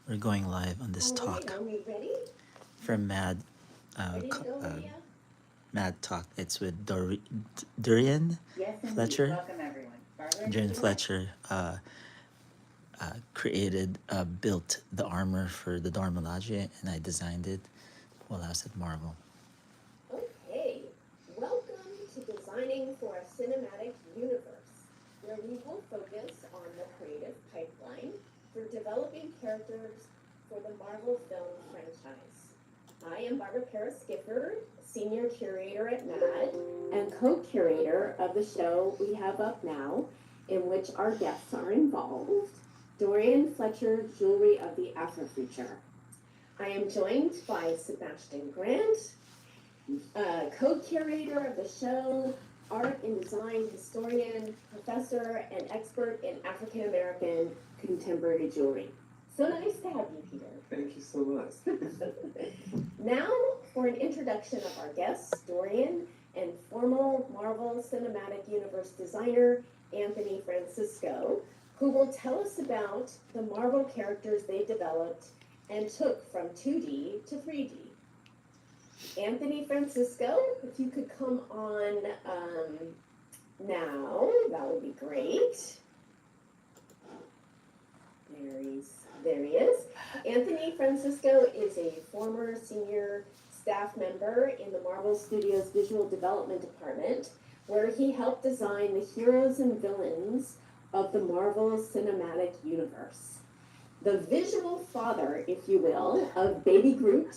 We're going live on this All right, talk are we ready? from Ready to go, Lydia? Mad Talk. It's with Douriean Yes, indeed. Fletcher. Welcome, everyone. Barbara, Douriean take it away. Fletcher built the armor for the Dora Milaje, and I designed it while I was at Marvel. Okay, welcome to Designing for a Cinematic Universe, where we will focus on the creative pipeline for developing characters for the Marvel film franchise. I am Barbara Paris-Gifford, Senior Curator at MAD and co-curator of the show we have up now, in which our guests are involved, Douriean Fletcher Jewelry of the Afrofuture. I am joined by Sebastian Grant, co-curator of the show, art and design historian, professor, and expert in African American contemporary jewelry. So nice to have you, Peter. Thank you so much. Now for an introduction of our guests, Douriean and formal Marvel Cinematic Universe designer Anthony Francisco, who will tell us about the Marvel characters they developed and took from 2D to 3D. Anthony Francisco, if you could come on now, that would be great. There he is. Anthony Francisco is a former senior staff member in the Marvel Studios Visual Development Department, where he helped design the heroes and villains of the Marvel Cinematic Universe. The visual father, if you will, of Baby Groot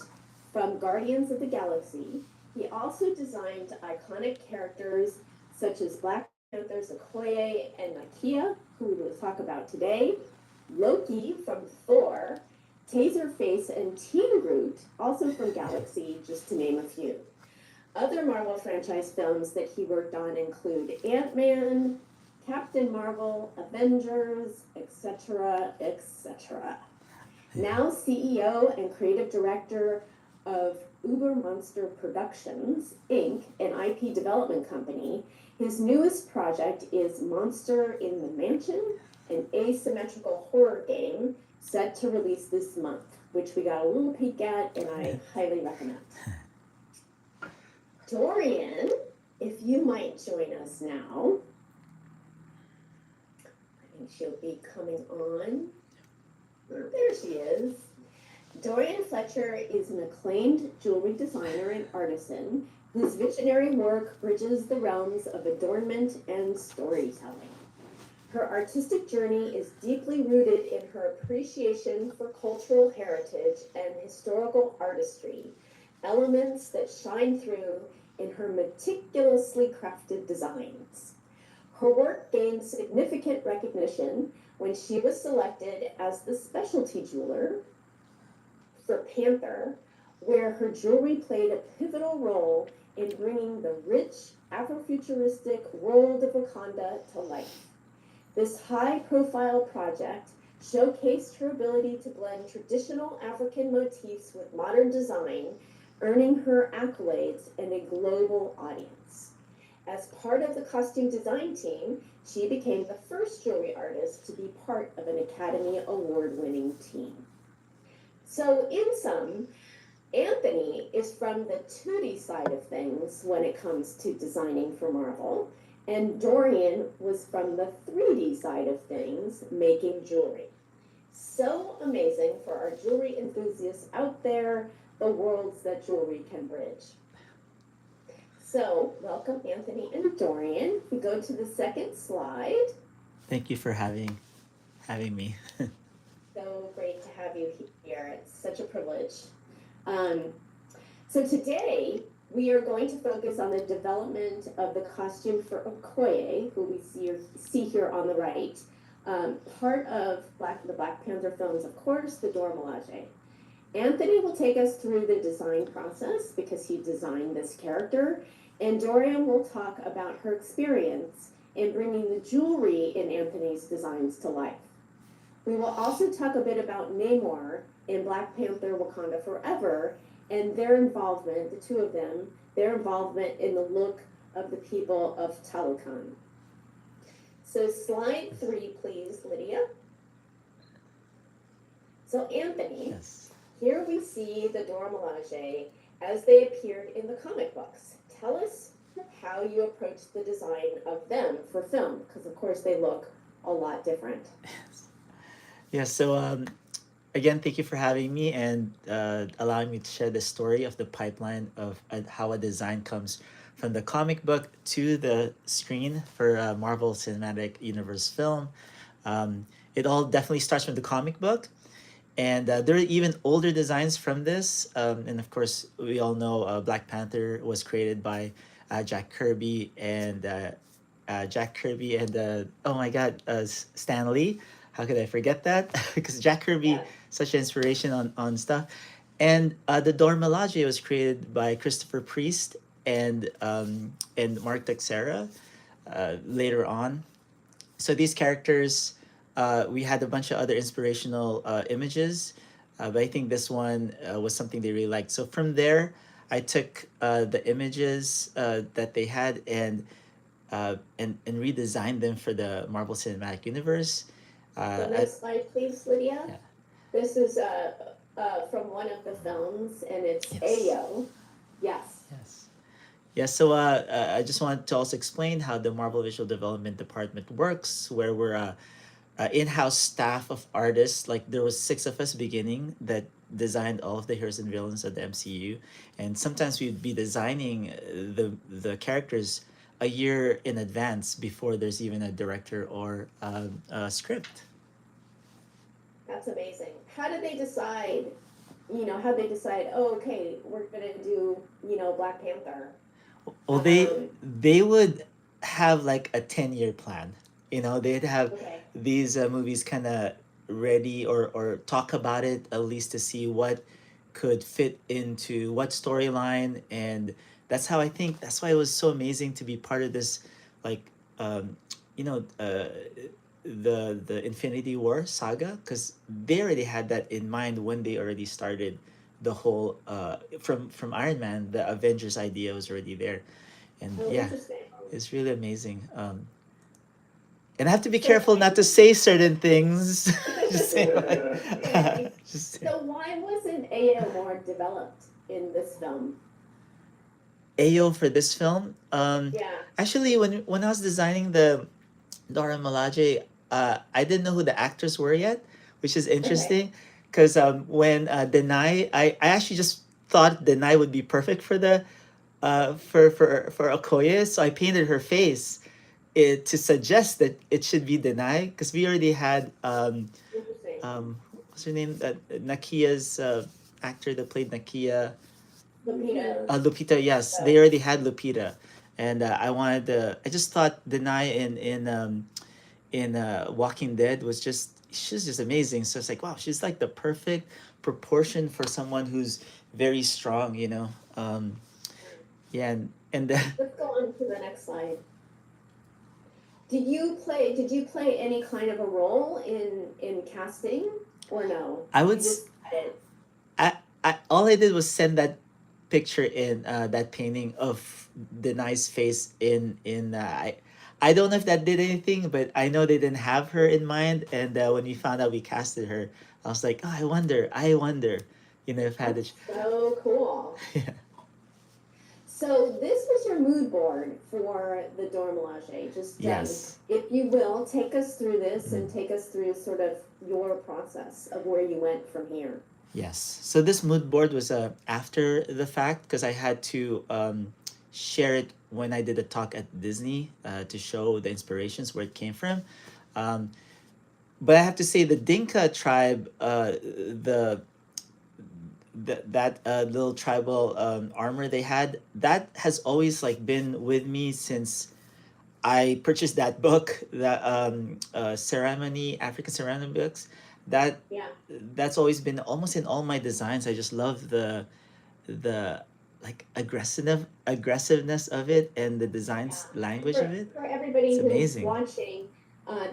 from Guardians of the Galaxy, he also designed iconic characters such as Black Panther's Okoye and Nakia, who we will talk about today, Loki from Thor, Taserface and Teen Groot, also from Galaxy, just to name a few. Other Marvel franchise films that he worked on include Ant-Man, Captain Marvel, Avengers, etc., etc. Now CEO and creative director of Uber Monster Productions, Inc., an IP development company, his newest project is Monster in the Mansion, an asymmetrical horror game set to release this month, which we got a little peek at and I highly recommend. Douriean, if you might join us now. I think she'll be coming on. There she is. Douriean Fletcher is an acclaimed jewelry designer and artisan whose visionary work bridges the realms of adornment and storytelling. Her artistic journey is deeply rooted in her appreciation for cultural heritage and historical artistry, elements that shine through in her meticulously crafted designs. Her work gained significant recognition when she was selected as the specialty jeweler for Panther, where her jewelry played a pivotal role in bringing the rich Afrofuturistic world of Wakanda to life. This high-profile project showcased her ability to blend traditional African motifs with modern design, earning her accolades and a global audience. As part of the costume design team, she became the first jewelry artist to be part of an Academy Award-winning team. So in sum, Anthony is from the 2D side of things when it comes to designing for Marvel, and Douriean was from the 3D side of things, making jewelry. So amazing for our jewelry enthusiasts out there, the worlds that jewelry can bridge. So, welcome Anthony and Douriean. We go to the second slide. Thank you for having me. So great to have you here. It's such a privilege. So today, we are going to focus on the development of the costume for Okoye, who we see here on the right, part of the Black Panther films, of course, the Dora Milaje. Anthony will take us through the design process because he designed this character, and Douriean will talk about her experience in bringing the jewelry in Anthony's designs to life. We will also talk a bit about Namor in Black Panther Wakanda Forever and their involvement, the two of them, their involvement in the look of the people of Talokan. So slide 3, please, Lydia. So Anthony, Yes. here we see the Dora Milaje as they appeared in the comic books. Tell us how you approached the design of them for film, because of course they look a lot different. Yeah, so again, thank you for having me and allowing me to share the story of the pipeline of how a design comes from the comic book to the screen for Marvel Cinematic Universe film. It all definitely starts from the comic book, and there are even older designs from this. And of course, we all know Black Panther was created by Jack Kirby and oh my God, Stan Lee. How could I forget that? Because Jack Kirby, Yeah. such an inspiration on stuff. And the Dora Milaje was created by Christopher Priest and Mark Texeira later on. So these characters, we had a bunch of other inspirational images, but I think this one was something they really liked. So from there, I took the images that they had and redesigned them for the Marvel Cinematic Universe. So I, next slide, please, Lydia. yeah. This is from one of the films, and it's Yes. Ayo. Yes. Yes. Yeah, so I just wanted to also explain how the Marvel Visual Development Department works, where we're in-house staff of artists. Like there was 6 of us beginning that designed all of the heroes and villains of the MCU, and sometimes we'd be designing the characters a year in advance before there's even a director or a script. That's amazing. How did they decide? How they decide? Oh, okay, we're gonna do Black Panther. Well, they would have like a 10-year plan. They'd have Okay. these movies kind of ready or talk about it at least to see what could fit into what storyline. And that's why it was so amazing to be part of this, like, um, you know, uh, the Infinity War saga, because they already had that in mind when they already started the whole from Iron Man. The Avengers idea was already there, and Oh, yeah, interesting. it's really amazing. And I have to be So careful why? not to say certain things. Just say Okay. just say. So why wasn't Ayo more developed in this film? Ayo for this film. Yeah. Actually, when I was designing the Dora Milaje, I didn't know who the actors were yet, which is Okay. interesting, because when Denai, I actually just thought Denai would be perfect for the for Okoye, so I painted her face to suggest that it should be Denai, because we already had Interesting. what's her name, Nakia's actor that played Nakia. Lupita. Lupita, yes, they already had Lupita, and I just thought Denai in Walking Dead was she's just amazing. So it's like, wow, she's like the perfect proportion for someone who's very strong, yeah, and Let's go on to the next slide. Did you play any kind of a role in casting or no? I You would just had it. I all I did was send that picture in that painting of the nice face in I don't know if that did anything, but I know they didn't have her in mind. And when we found out we casted her, I was like, oh, I wonder, if I had That's so cool. So this was your mood board for the Dora Milaje. Just Yes. if you will, take us through this and take us through sort of your process of where you went from here. Yes. So this mood board was after the fact, because I had to share it when I did a talk at Disney to show the inspirations where it came from. Um, but I have to say the Dinka tribe, that little tribal armor they had, that has always like been with me since I purchased that book, that ceremony, African ceremony books. That Yeah. that's always been almost in all my designs. I just love the like aggressiveness of it and the design's Yeah. language of it. For everybody It's who's amazing. watching,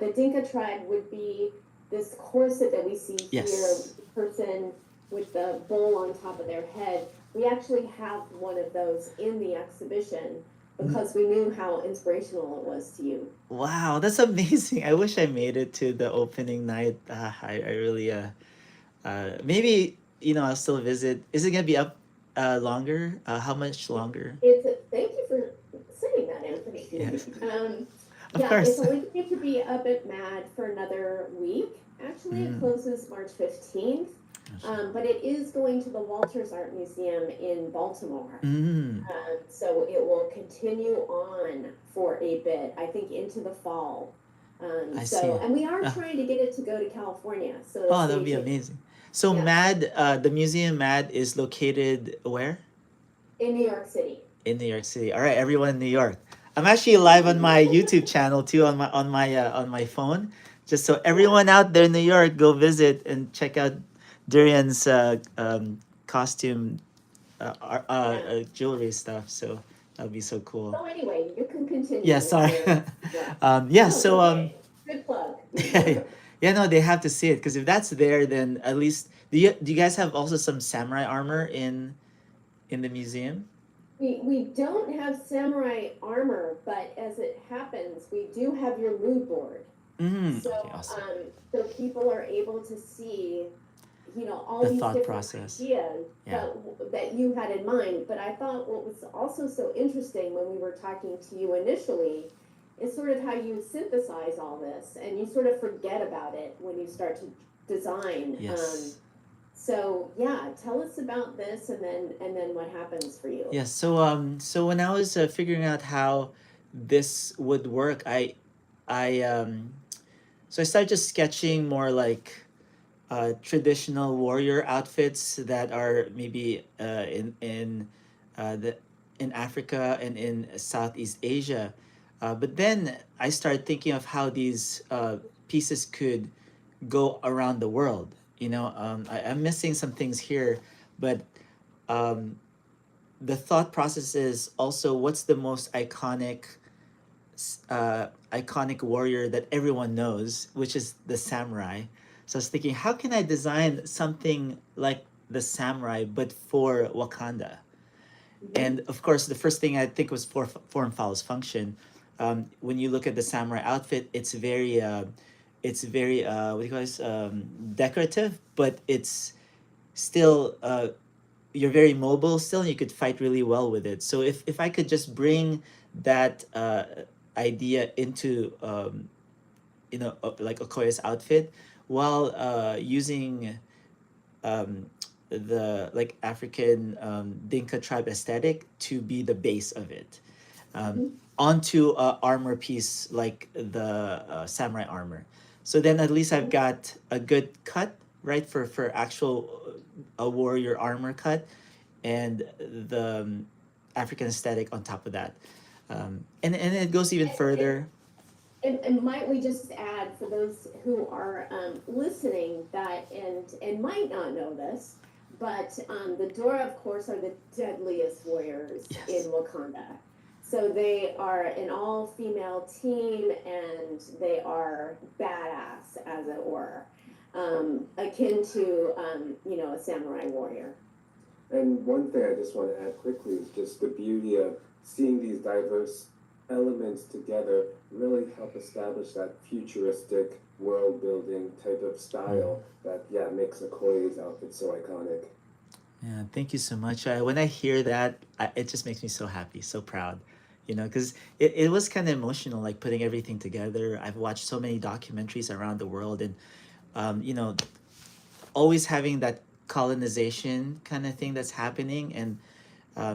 the Dinka tribe would be this corset that we see here, Yes. the person with the bowl on top of their head. We actually have one of those in the exhibition because we knew how inspirational it was to you. Wow, that's amazing. I wish I made it to the opening night. I really Maybe I'll still visit. Is it gonna be up longer? How much longer? Thank you for saying that, Anthony. Yes, of Yeah, it's course. only going to be up at MAD for another week. Actually, it Mm. closes March 15th. But it is going to the Walters Art Museum in Baltimore. Mm. So it will continue on for a bit, I think into the fall. I see. And we are Uh, trying to get it to go to California. So oh, that would stay be tuned. amazing. So Yeah, MAD, the museum MAD is located where? in New York City. In New York City. All right, everyone in New York. I'm actually live on my YouTube channel too on my phone. Just so Yeah. everyone out there in New York, go visit and check out Durian's costume Yeah. jewelry stuff. So that would be so cool. So anyway, you can continue Yeah, with sorry. your, yeah. Yeah, No, it's so okay. Good plug. yeah, no, they have to see it because if that's there, then at least do you guys have also some samurai armor in the museum? We don't have samurai armor, but as it happens, we do have your mood board. Mm, So, okay, awesome. so people are able to see, all The these thought different process. ideas Yeah. that you had in mind. But I thought what was also so interesting when we were talking to you initially is sort of how you synthesize all this and you sort of forget about it when you start to design. Yes. So yeah, tell us about this and then what happens for you. Yes. So when I was figuring out how this would work, I so I started just sketching more like traditional warrior outfits that are maybe the in Africa and in Southeast Asia. But then I started thinking of how these pieces could go around the world. I'm missing some things here, but um, the thought process is also what's the most iconic warrior that everyone knows, which is the samurai. So I was thinking, how can I design something like the samurai but for Wakanda? Mm-hmm. And of course, the first thing I think was form follows function. When you look at the samurai outfit, it's very what do you call this, decorative, but it's still you're very mobile still, and you could fight really well with it. So if I could just bring that idea into like Okoye's outfit while using um, the like African Dinka tribe aesthetic to be the base of it, um, Mm-hmm. onto a armor piece like the samurai armor. So then at least I've got a good cut, right, for actual a warrior armor cut, and the African aesthetic on top of that. And it goes even And, further. and might we just add for those who are listening that and might not know this, but the Dora, of course, are the deadliest warriors in Yes. Wakanda. So they are an all-female team, and they are badass, as it were, akin to a samurai warrior. And one thing I just want to add quickly is just the beauty of seeing these diverse elements together really help establish that futuristic world building type of style that, yeah, makes Okoye's outfit so iconic. Yeah, thank you so much. When I hear that, it just makes me so happy, so proud, because it was kind of emotional, like putting everything together. I've watched so many documentaries around the world, and um, you know, always having that colonization kind of thing that's happening, and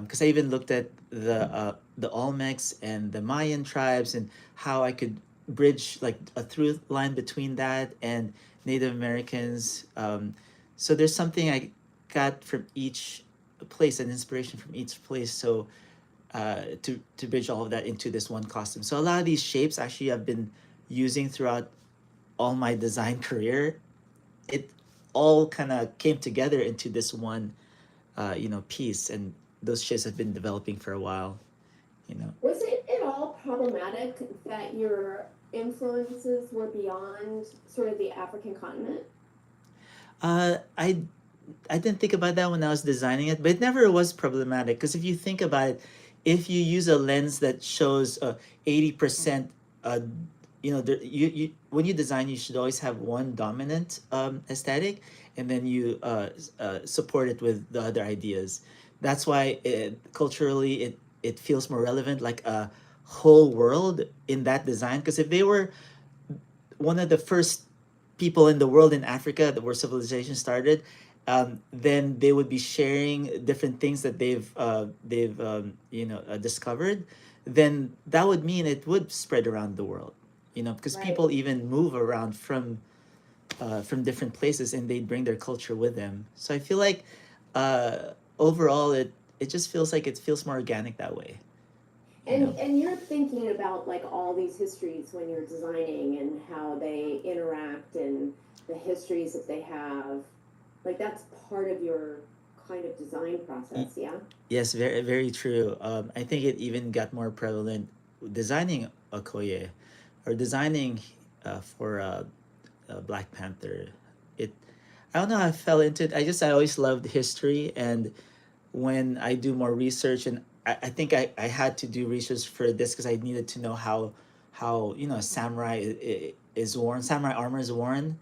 because I even looked at the Olmecs and the Mayan tribes and how I could bridge like a through line between that and Native Americans. So there's something I got from each place, an inspiration from each place. So to bridge all of that into this one costume. So a lot of these shapes actually I've been using throughout all my design career. It all kind of came together into this one piece, and those shapes have been developing for a while. You know, Was it at all problematic that your influences were beyond sort of the African continent? uh, I I didn't think about that when I was designing it, but it never was problematic because if you think about it, if you use a lens that shows 80% uh, you when you design, you should always have one dominant aesthetic, and then you support it with the other ideas. That's why culturally it feels more relevant, like a whole world in that design. Because if they were one of the first people in the world in Africa that where civilization started, then they would be sharing different things that they've discovered. Then that would mean it would spread around the world, because Right. people even move around from different places and they bring their culture with them. So I feel like overall it just feels like it feels more organic that way. And you're thinking about like all these histories when you're designing and how they interact and the histories that they have. Like that's part of your kind of design process, yeah? Yes, very very true. I think it even got more prevalent designing Okoye or designing for Black Panther. It I don't know how I fell into it. I always loved history, and when I do more research, and I think I had to do research for this because I needed to know how samurai is worn, samurai armor is worn,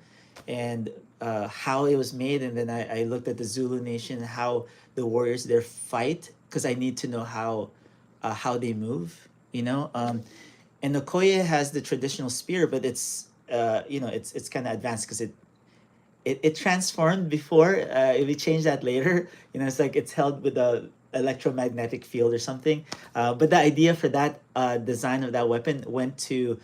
and how it was made. And then I looked at the Zulu nation, how the warriors there fight, because I need to know how they move. And Okoye has the traditional spear, but it's kind of advanced because it transformed before. We changed that later. It's like it's held with a electromagnetic field or something. But the idea for that design of that weapon went to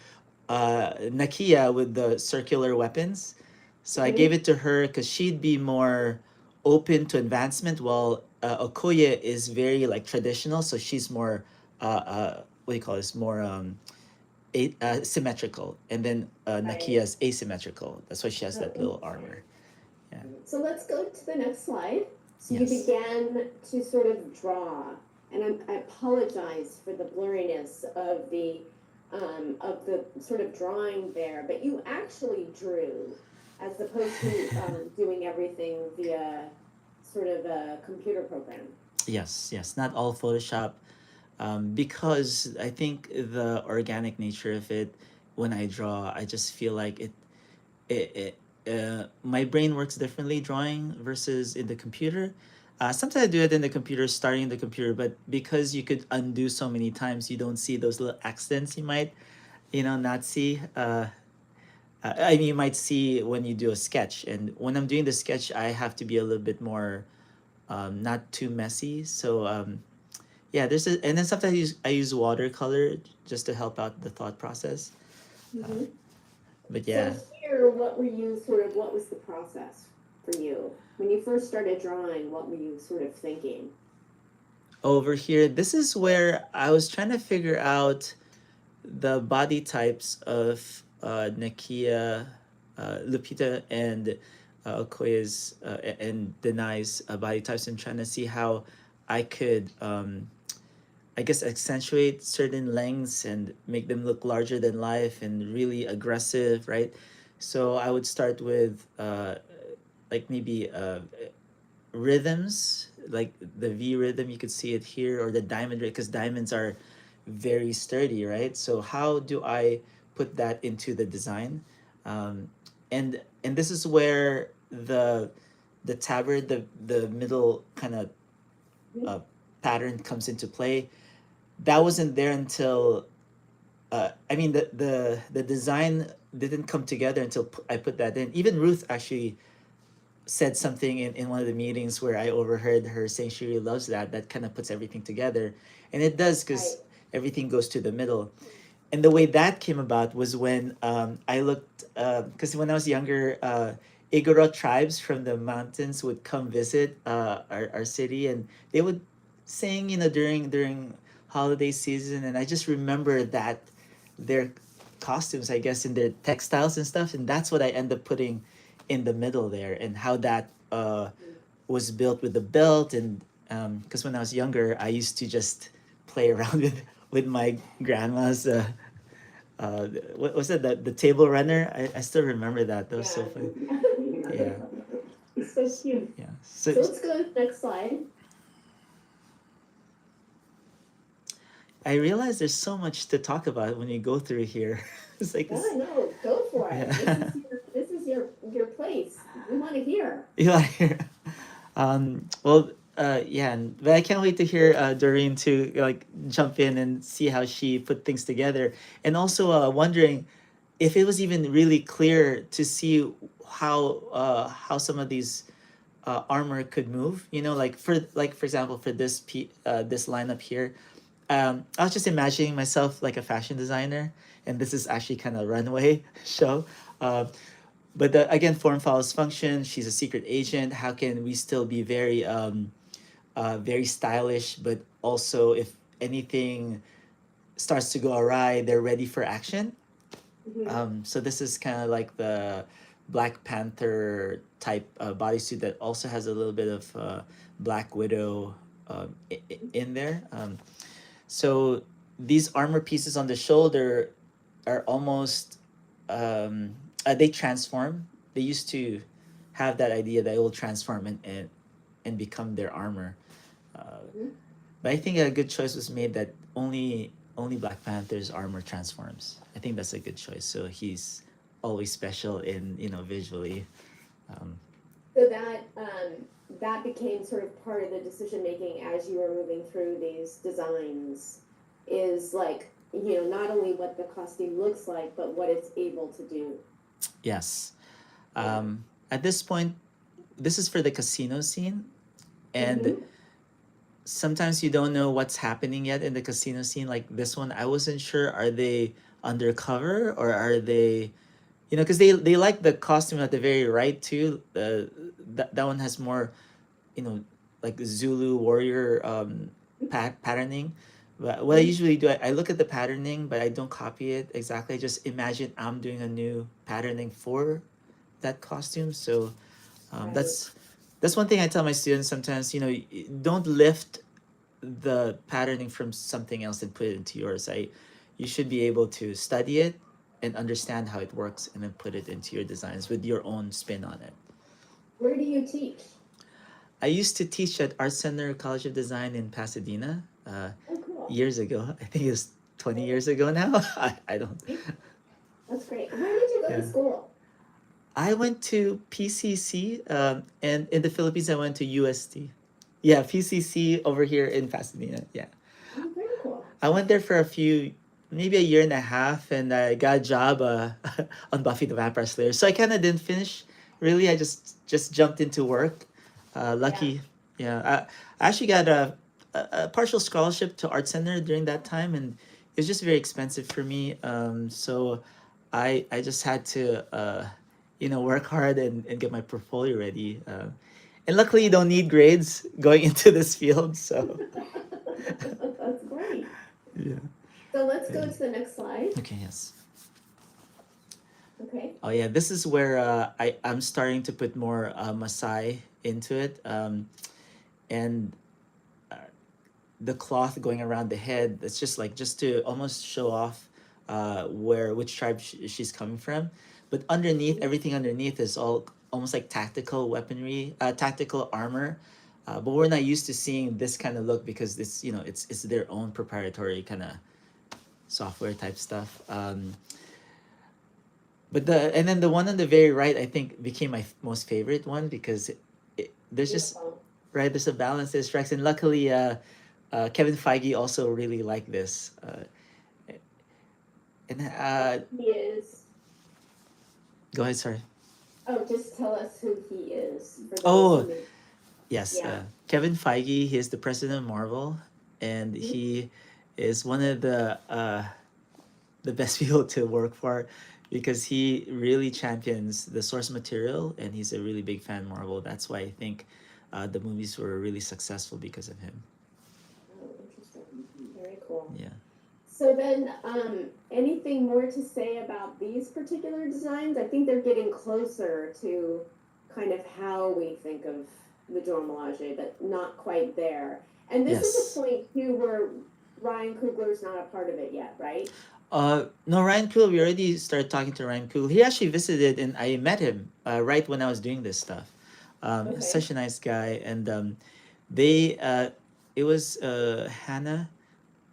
Nakia with the circular weapons. So I gave it to her because she'd be more open to advancement, while Okoye is very like traditional. So she's more what do you call this? More symmetrical, and then Right. Nakia's asymmetrical. That's why she has that little armor. Yeah. So let's go to the next slide. So you Yes. began to sort of draw, and I apologize for the blurriness of the sort of drawing there, but you actually drew as opposed to doing everything via sort of a computer program. Yes, yes, not all Photoshop, because I think the organic nature of it, when I draw, I just feel like my brain works differently drawing versus in the computer. Sometimes I do it in the computer, starting the computer, but because you could undo so many times, you don't see those little accidents you might, not see. I mean, you might see when you do a sketch, and when I'm doing the sketch, I have to be a little bit more, not too messy. So yeah, and then sometimes I use watercolor just to help out the thought process. Mm-hmm. But So yeah, here, what was the process for you? When you first started drawing, what were you sort of thinking? over here, this is where I was trying to figure out the body types of Nakia, Lupita, and Okoye's and Denai's body types, and trying to see how I could, I guess, accentuate certain lengths and make them look larger than life and really aggressive, right? So I would start with like maybe rhythms, like the V rhythm. You could see it here, or the diamond, because diamonds are very sturdy, right? So how do I put that into the design? Um, and this is where the tabard, the middle kind of uh, pattern comes into play. That wasn't there until I mean the design didn't come together until I put that in. Even Ruth actually said something in one of the meetings where I overheard her saying she really loves that kind of puts everything together, and it does Right. because everything goes to the middle. And the way that came about was when I looked, because when I was younger, Igorot tribes from the mountains would come visit our city, and they would sing, during holiday season. And I just remember that their costumes, I guess, and their textiles and stuff, and that's what I end up putting in the middle there, and how that was built with the belt. And because when I was younger, I used to just play around with my grandma's what was it, the table runner. I still remember that was so funny. Yeah. So cute. Yeah, So let's go to the next slide. I realize there's so much to talk about when you go through here. It's like Yeah, this. no, go for it. Yeah. This is your place. We want to hear. Yeah. Well, yeah, but I can't wait to hear Doreen to like jump in and see how she put things together, and also wondering if it was even really clear to see how some of these armor could move. You know, like for example for this lineup here, I was just imagining myself like a fashion designer, and this is actually kind of runway show. Uh, but again, form follows function. She's a secret agent. How can we still be very stylish, but also if anything starts to go awry, they're ready for action. Mhm. So this is kind of like the Black Panther type bodysuit that also has a little bit of Black Widow in there. So these armor pieces on the shoulder are almost they transform. They used to have that idea that it will transform and become their armor. Mhm. But I think a good choice was made that only Black Panther's armor transforms. I think that's a good choice. So he's always special in visually. Um, So that became sort of part of the decision making as you were moving through these designs, is like, not only what the costume looks like, but what it's able to do. yes. Yeah. At this point, this is for the casino scene, and Mhm. sometimes you don't know what's happening yet in the casino scene. Like this one, I wasn't sure, are they undercover or are they, because they like the costume at the very right too. That one has more, you know like Zulu warrior patterning. But what I Mhm. usually do, I look at the patterning, but I don't copy it exactly. I just imagine I'm doing a new patterning for that costume. So Right. that's one thing I tell my students sometimes. Don't lift the patterning from something else and put it into yours. You should be able to study it and understand how it works, and then put it into your designs with your own spin on it. Where do you teach? I used to teach at Art Center College of Design in Pasadena Oh, cool. years ago. I think it's 20 years ago now. I don't. That's great. Where did you go Yeah. to school? I went to PCC, and in the Philippines, I went to UST. Yeah, PCC over here in Pasadena. Yeah. Oh, very cool. I went there for maybe a year and a half, and I got a job on Buffy the Vampire Slayer. So I kind of didn't finish. Really, I just jumped into work. Yeah. Lucky, yeah. I actually got a partial scholarship to Art Center during that time, and it was just very expensive for me. So I just had to work hard and get my portfolio ready. And luckily, you don't need grades going into this field. So That's great. yeah. So let's go Yeah. to the next slide. Okay, yes. Okay. Oh yeah, this is where I'm starting to put more Masai into it, and the cloth going around the head. It's just to almost show off which tribe she's coming from, but underneath, everything underneath is all almost like tactical weaponry, tactical armor. But we're not used to seeing this kind of look because it's their own proprietary kind of software type stuff. But and then the one on the very right, I think, became my most favorite one because there's just Beautiful. right. There's a balance that strikes, and luckily, Kevin Feige also really liked this. And He is. go ahead, sorry. Oh, just tell us who he is for those Oh who may. yes, Yeah. Kevin Feige. He is the president of Marvel, and Mhm. he is one of the best people to work for because he really champions the source material, and he's a really big fan of Marvel. That's why I think the movies were really successful because of him. Oh, interesting. Very cool. Yeah. So then, anything more to say about these particular designs? I think they're getting closer to kind of how we think of the Dora Milaje, but not quite there. And this is Yes. a point too where Ryan Coogler's not a part of it yet, right? No, Ryan Cool. We already started talking to Ryan Cool. He actually visited, and I met him right when I was doing this stuff. Okay. Such a nice guy, and they it was Hannah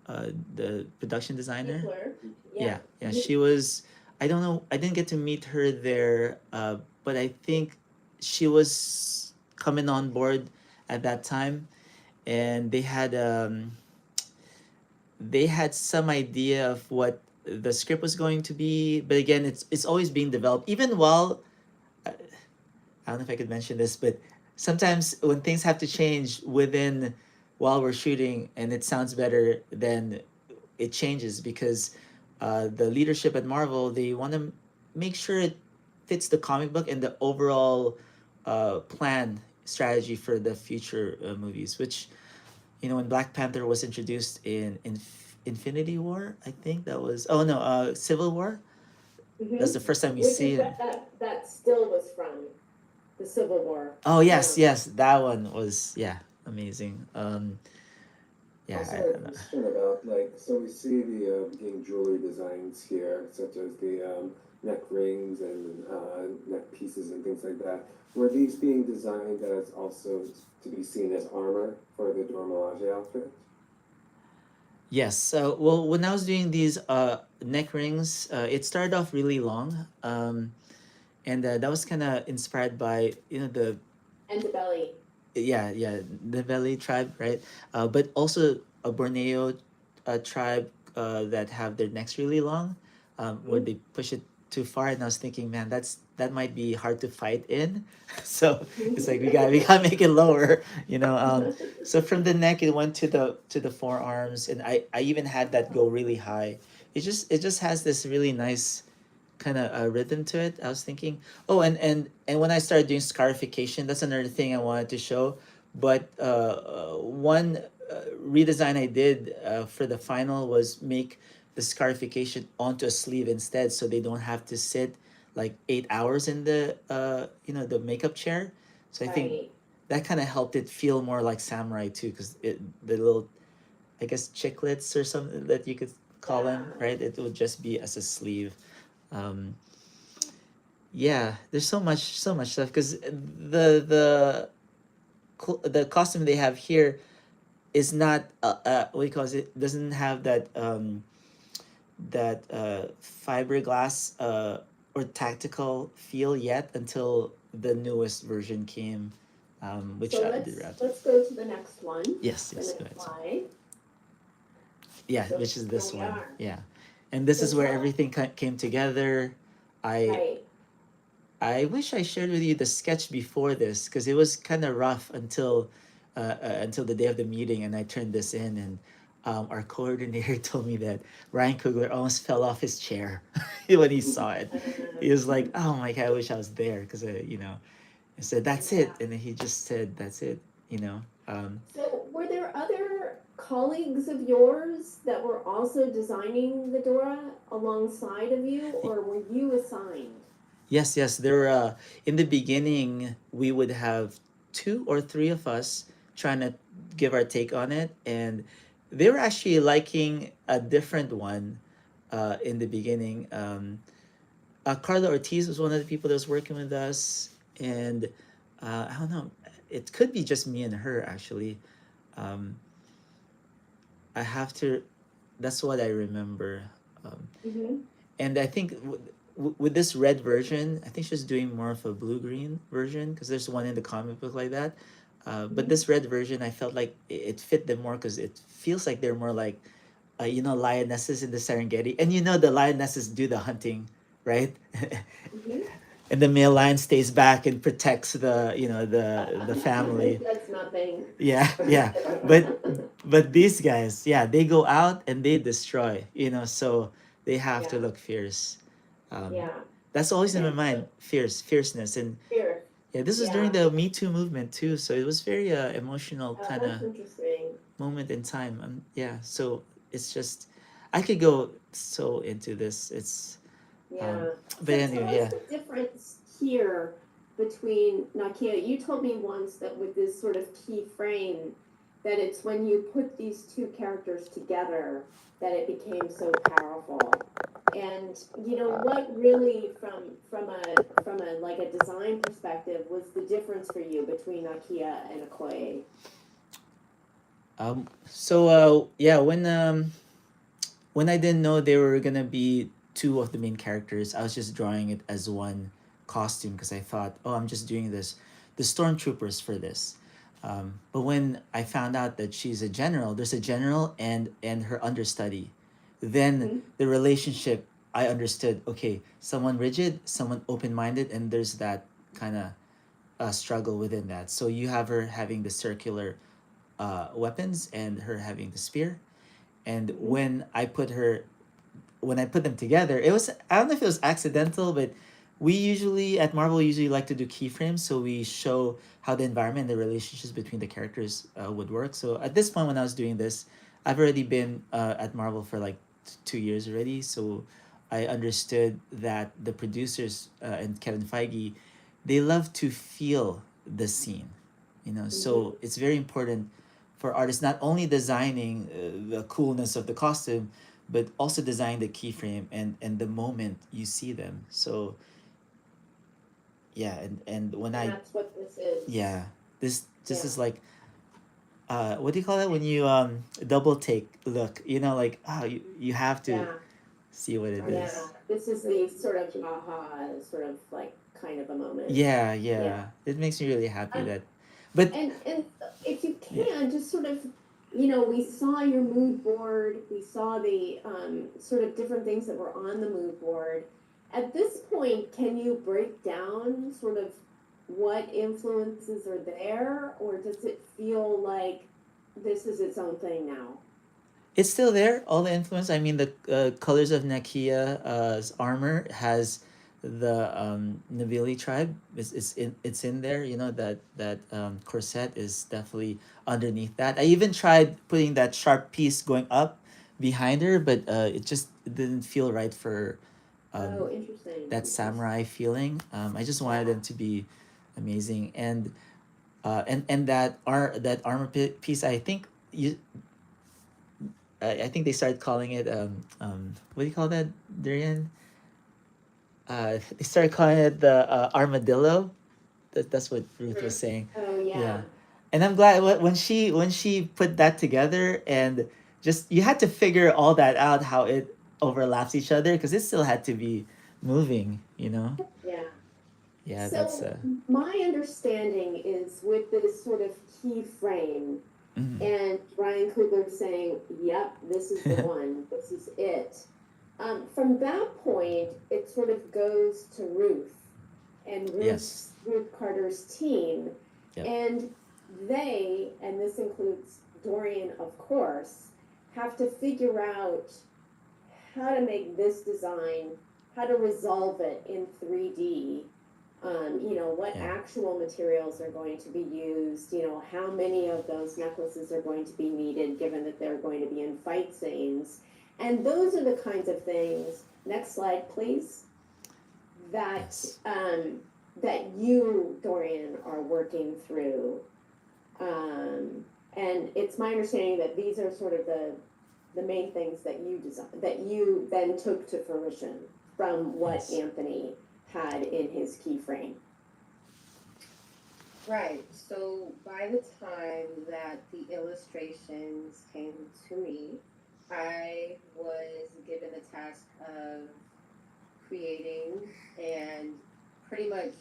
the production designer. Tickler. Yeah, yeah, she was. I don't know. I didn't get to meet her there, but I think she was coming on board at that time, and they had some idea of what the script was going to be. But again, it's always being developed. Even while I don't know if I could mention this, but sometimes when things have to change within while we're shooting, and it sounds better, then it changes because the leadership at Marvel, they want to make sure it fits the comic book and the overall plan strategy for the future movies. Which, when Black Panther was introduced in Infinity War, I think that was, oh no, Civil War. That's the first time you Which see is it. that still was from the Civil War. Oh yes, Yeah. yes, that one was, yeah, amazing. Yeah, Also, a question about, like, so we see the beginning jewelry designs here, such as the neck rings and neck pieces and things like that. Were these being designed as also to be seen as armor for the Dora Milaje outfit? yes. So, well, when I was doing these neck rings, it started off really long, and that was kind of inspired by the And the belly. yeah, the Valley tribe, right? But also a Borneo tribe that have their necks really long, where they push it too far. And I was thinking, man, that might be hard to fight in. So it's like we gotta make it lower, So from the neck, it went to the forearms, and I even had that go really high. It just has this really nice kind of rhythm to it. I was thinking, oh, and when I started doing scarification, that's another thing I wanted to show. But one redesign I did for the final was make the scarification onto a sleeve instead, so they don't have to sit like 8 hours in the makeup chair. So I think Right. that kind of helped it feel more like samurai too, because the little, I guess, chiclets or something that you could call them, right? It would just be as a sleeve. Um, yeah, there's so much stuff because the costume they have here is not what do you call it? Doesn't have that fiberglass or tactical feel yet until the newest version came, which So I did wrap. let's go to the next one. Yes, The yes, go next ahead. slide. Yeah, So which is here this we one. are. Yeah, and this So is where tell- everything came together. I Right. I wish I shared with you the sketch before this because it was kind of rough until the day of the meeting, and I turned this in, and our coordinator told me that Ryan Coogler almost fell off his chair when he saw it. He was like, "Oh my God, I wish I was there," because I said, "That's it," and then he just said, "That's it," you know. So were there other colleagues of yours that were also designing the Dora alongside of you, or were you assigned? Yes, yes. There, in the beginning, we would have two or three of us trying to give our take on it, and they were actually liking a different one in the beginning. Carla Ortiz was one of the people that was working with us, and I don't know, it could be just me and her actually. Um, I have to. That's what I remember. Um, Mm-hmm. and I think with this red version, I think she's doing more of a blue green version because there's one in the comic book like that. But this red version, I felt like it fit them more because it feels like they're more like, lionesses in the Serengeti, and the lionesses do the hunting, right? Mm-hmm. And the male lion stays back and protects the family. That's nothing. Yeah, yeah. But these guys, yeah, they go out and they destroy, so they have to Yeah. look fierce. Um, Yeah. that's always in my And mind, fierceness. And here. yeah, this was during Yeah. the Me Too movement too, so it was very emotional kind of That's interesting. moment in time. Yeah, so it's just, I could go so into this. It's Yeah. but So anyway, tell us yeah. the difference here between Nakia. You told me once that with this sort of key frame, that it's when you put these two characters together that it became so powerful. And what really from a like a design perspective was the difference for you between Nakia and Okoye? Yeah, when I didn't know they were gonna be two of the main characters, I was just drawing it as one costume because I thought, oh, I'm just doing the stormtroopers for this. But when I found out that she's a general, there's a general and her understudy, then Mm-hmm. the relationship I understood. Okay, someone rigid, someone open minded, and there's that kind of struggle within that. So you have her having the circular weapons and her having the spear. And Mm-hmm. when I put them together, it was, I don't know if it was accidental, but we usually at Marvel usually like to do keyframes, so we show how the environment and the relationships between the characters would work. So at this point, when I was doing this, I've already been at Marvel for like 2 years already, so I understood that the producers and Kevin Feige, they love to feel the scene, you know. Mm-hmm. So it's very important for artists not only designing the coolness of the costume, but also design the keyframe and the moment you see them. So yeah, and when And I that's what this is. yeah, this Yeah. is like what do you call it when you double take look, you know, like you have to Yeah. see what it Yeah. is. This is the sort of aha, sort of like kind of a moment. Yeah, Yeah. yeah, it makes me really happy Um, that, but and if you yeah, can, just sort of, we saw your mood board, we saw the sort of different things that were on the mood board. At this point, can you break down sort of what influences are there, or does it feel like this is its own thing now? it's still there. All the influence. I mean, the colors of Nakia's armor has the Nabili tribe. It's in there. You know that corset is definitely underneath that. I even tried putting that sharp piece going up behind her, but it didn't feel right for Oh, um, interesting. that samurai feeling. I just wanted Yeah. them to be amazing, and that armor piece. I think they started calling it what do you call that, Durian? They started calling it the armadillo. That's what Ruth was Mhm. saying. Oh, Yeah, yeah. and I'm glad when she put that together, and just you had to figure all that out how it overlaps each other because it still had to be moving. You know. Yeah. Yeah, that's So my understanding is with this sort of key frame mhm. and Ryan Coogler saying, "Yep, this is the one. This is it." From that point, it sort of goes to Ruth and Yes. Ruth Carter's team, Yep. and and this includes Dorian, of course, have to figure out how to make this design, how to resolve it in 3D. What Yeah. actual materials are going to be used, how many of those necklaces are going to be needed, given that they're going to be in fight scenes. And those are the kinds of things, next slide, please, that Yes. that you, Dorian, are working through. And it's my understanding that these are sort of the main things that you design, that you then took to fruition from what Yes. Anthony had in his key frame. Right. So by the time that the illustrations came to me, I was given the task of creating and pretty much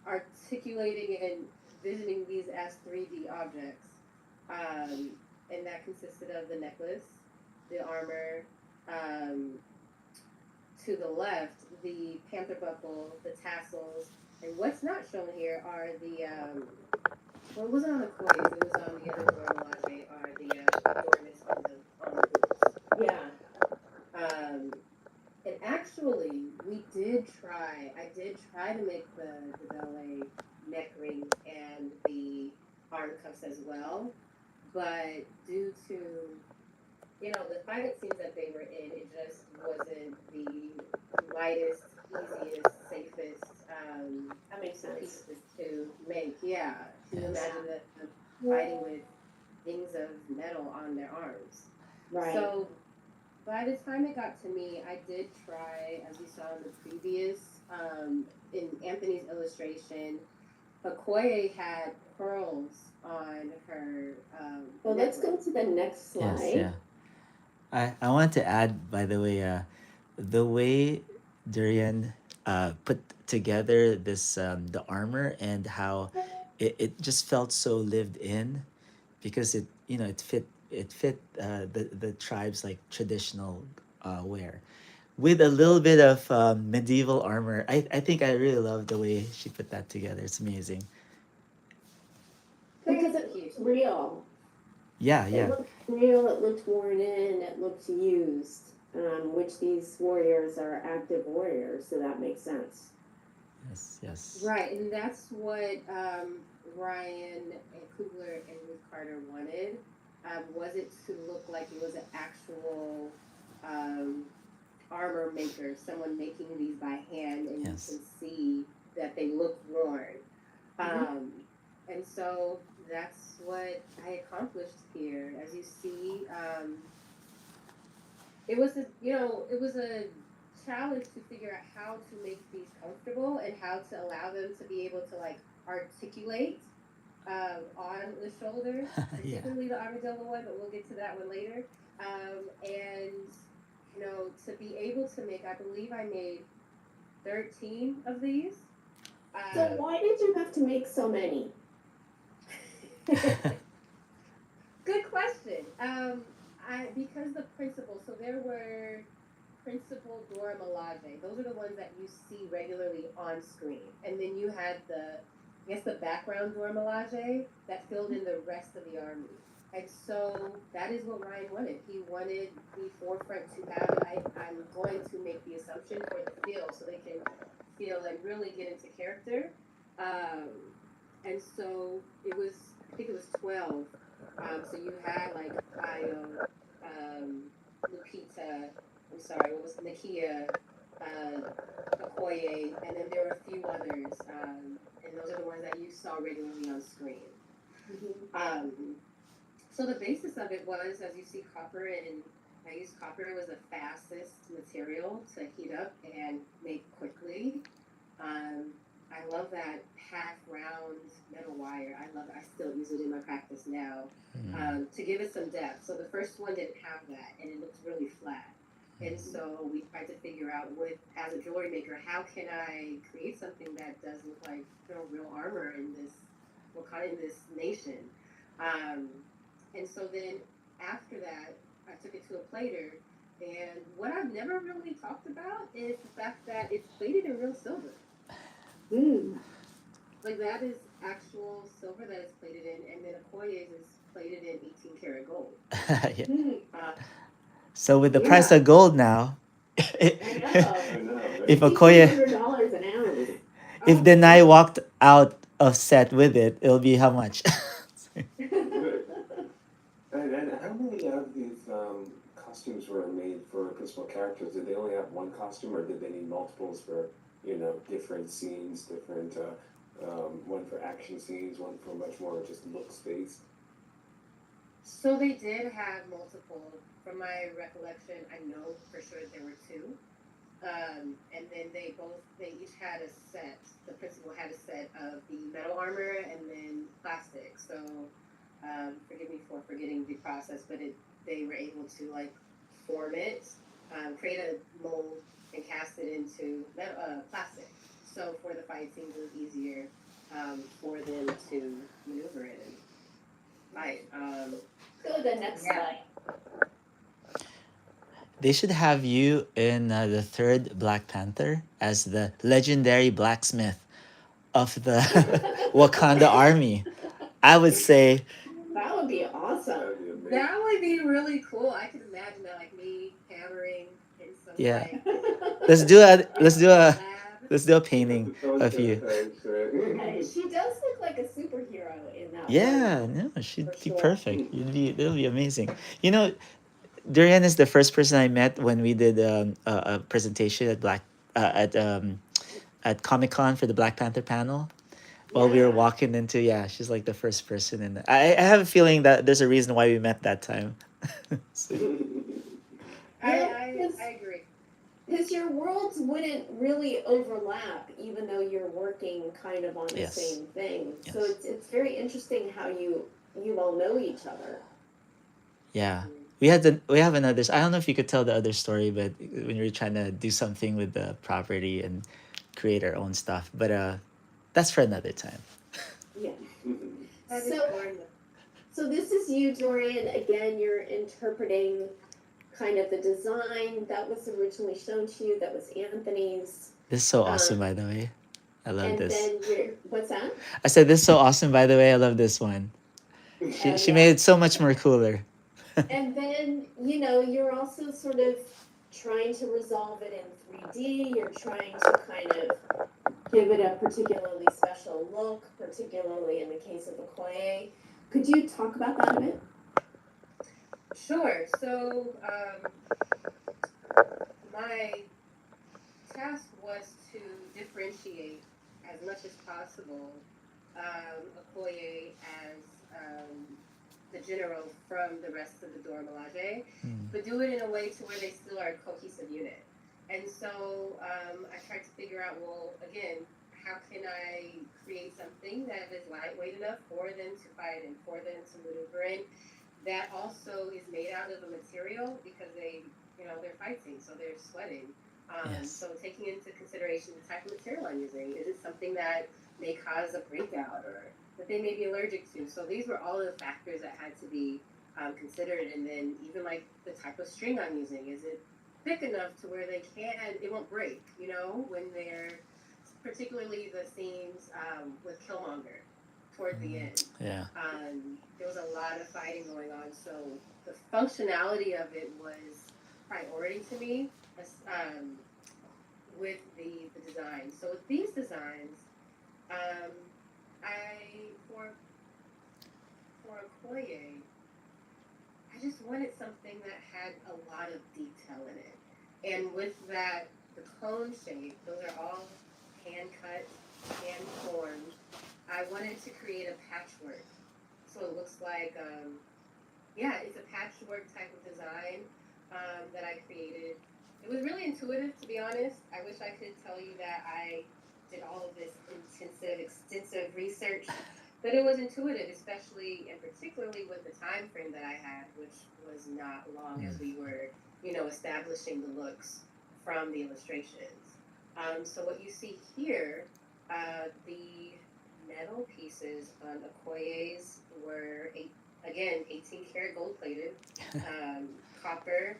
articulating and visioning these as 3D objects. Um, and that consisted of the necklace, the armor, um, to the left, the panther buckle, the tassels, and what's not shown here are the well, it wasn't on the coins. It was on the other Dora Milaje. Are the ornaments on the boots. Yeah. And actually, we did try. I did try to make the ballet neck rings and the arm cuffs as well, but due to the fight scenes that they were in, it just wasn't the lightest, easiest, safest That makes sense. pieces to make. Yeah, can you Yes. imagine them fighting with things of metal on their arms? Right. So by the time it got to me, I did try, as you saw in the previous, in Anthony's illustration, Okoye had pearls on her. Well, let's go necklace. to the next Yes, slide. yeah. I want to add, by the way, the way Durian put together this the armor and how it just felt so lived in because it fit the tribe's like traditional wear with a little bit of medieval armor. I think I really love the way she put that together. It's amazing. Because it looked real. Yeah, It yeah. looked real, it looked worn in, it looked used, which these warriors are active warriors, so that makes sense. Yes, yes. Right, and that's what Ryan and Kugler and Ruth Carter wanted. Was it to look like it was an actual um, armor maker, someone making these by hand, and Yes. you can see that they look worn. Mhm. And so that's what I accomplished here. As you see, it was a challenge to figure out how to make these comfortable and how to allow them to be able to like articulate on the shoulder, Yeah. particularly the armadillo one, but we'll get to that one later. And to be able to make, I believe I made 13 of these. So why did you have to make so many? Good question. Because the principal, so there were principal Dora Milaje. Those are the ones that you see regularly on screen, and then you had the background Dora Milaje that filled in the rest of the army. And so that is what Ryan wanted. He wanted the forefront to have. I'm going to make the assumption for the feel, so they can feel and really get into character. Um, and so it was, I think it was 12. So you had like Io, Lupita, I'm sorry, what was Nakia, Okoye, and then there were a few others. And those are the ones that you saw regularly on screen. Um, so the basis of it was, as you see, copper, and I used copper. It was the fastest material to heat up and make quickly. Um, I love that half round metal wire. I love it. I still use it in my practice now to give it some depth. So the first one didn't have that, and it looked really flat. And so we tried to figure out, as a jewelry maker, how can I create something that does look like real armor in this in this nation. Um, and so then after that, I took it to a plater. And what I've never really talked about is the fact that it's plated in real silver. Mm. Like that is actual silver that it's plated in, and then Okoye's is plated in 18 karat gold. Yeah. Uh, So with the Yeah. price of gold now, I know. if Okoye, $1,500 an ounce. if Denai walked out of set with it, it'll be how much? And how many of these costumes were made for principal characters? Did they only have one costume, or did they need multiples for different scenes, different one for action scenes, one for much more just looks based? So they did have multiple. From my recollection, I know for sure there were two. And then they each had a set. The principal had a set of the metal armor and then plastic. So forgive me for forgetting the process, but they were able to like form it, create a mold, and cast it into plastic. So for the fight scenes, it was easier for them to maneuver in. Right. Go to the next slide. They should have you in the third Black Panther as the legendary blacksmith of the Wakanda army. I would say, That would be awesome. That'd be amazing. That would be really cool. I could imagine that, like me hammering in some Yeah. like let's do a lab. painting of you. She does look like a superhero in that Yeah, one. no, she'd For be sure. perfect. It'll be amazing. Durian is the first person I met when we did a presentation at Comic Con for the Black Panther panel. While we were Yeah. walking into, yeah, she's like the first person, and I have a feeling that there's a reason why we met that time. So, I agree. Because your worlds wouldn't really overlap, even though you're working kind of on the Yes. same thing. So Yes. it's very interesting how you all know each other. Yeah. We have another. I don't know if you could tell the other story, but when we were trying to do something with the property and create our own stuff, but that's for another time. Yeah. That is So boring. so this is you, Dorian. Again, you're interpreting kind of the design that was originally shown to you. That was Anthony's. This is so Um, awesome, by the way. I love and this. then you're what's that? I said this is so awesome, by the way. I love this one. She Oh she yeah. made it so much more cooler. And then, you're also sort of trying to resolve it in 3D. You're trying to kind of give it a particularly special look, particularly in the case of the Okoye. Could you talk about that a bit? Sure. So my task was to differentiate as much as possible Okoye as the general from the rest of the Dora Milaje, but do it in a way to where they still are a cohesive unit. And so I tried to figure out, well, again, how can I create something that is lightweight enough for them to fight and for them to maneuver in, that also is made out of a material because they're fighting, so they're sweating. Yes. So taking into consideration the type of material I'm using, is it something that may cause a breakout or that they may be allergic to? So these were all of the factors that had to be considered, and then even like the type of string I'm using, is it thick enough to where it won't break, when they're, particularly the scenes with Killmonger toward the end. Yeah. There was a lot of fighting going on, so the functionality of it was priority to me with the design. So with these designs, for Okoye, I just wanted something that had a lot of detail in it. And with that, the cone shape, those are all hand cut, hand formed. I wanted to create a patchwork. So it looks like, it's a patchwork type of design that I created. It was really intuitive, to be honest. I wish I could tell you that I did all of this extensive research, but it was intuitive, especially and particularly with the time frame that I had, which was not long as we were, establishing the looks from the illustrations. So what you see here, the metal pieces on Okoye's were 18 karat gold plated, copper.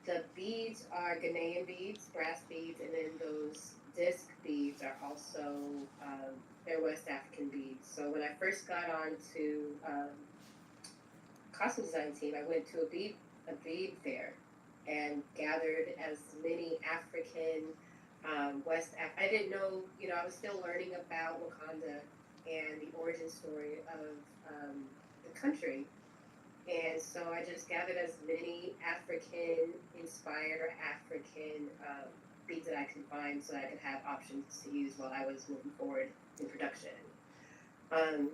The beads are Ghanaian beads, brass beads, and then those disc beads are also they're West African beads. So when I first got on to costume design team, I went to a bead fair and gathered as many African I didn't know, I was still learning about Wakanda and the origin story of the country. And so I just gathered as many African inspired or African beads that I could find so that I could have options to use while I was moving forward in production. Let's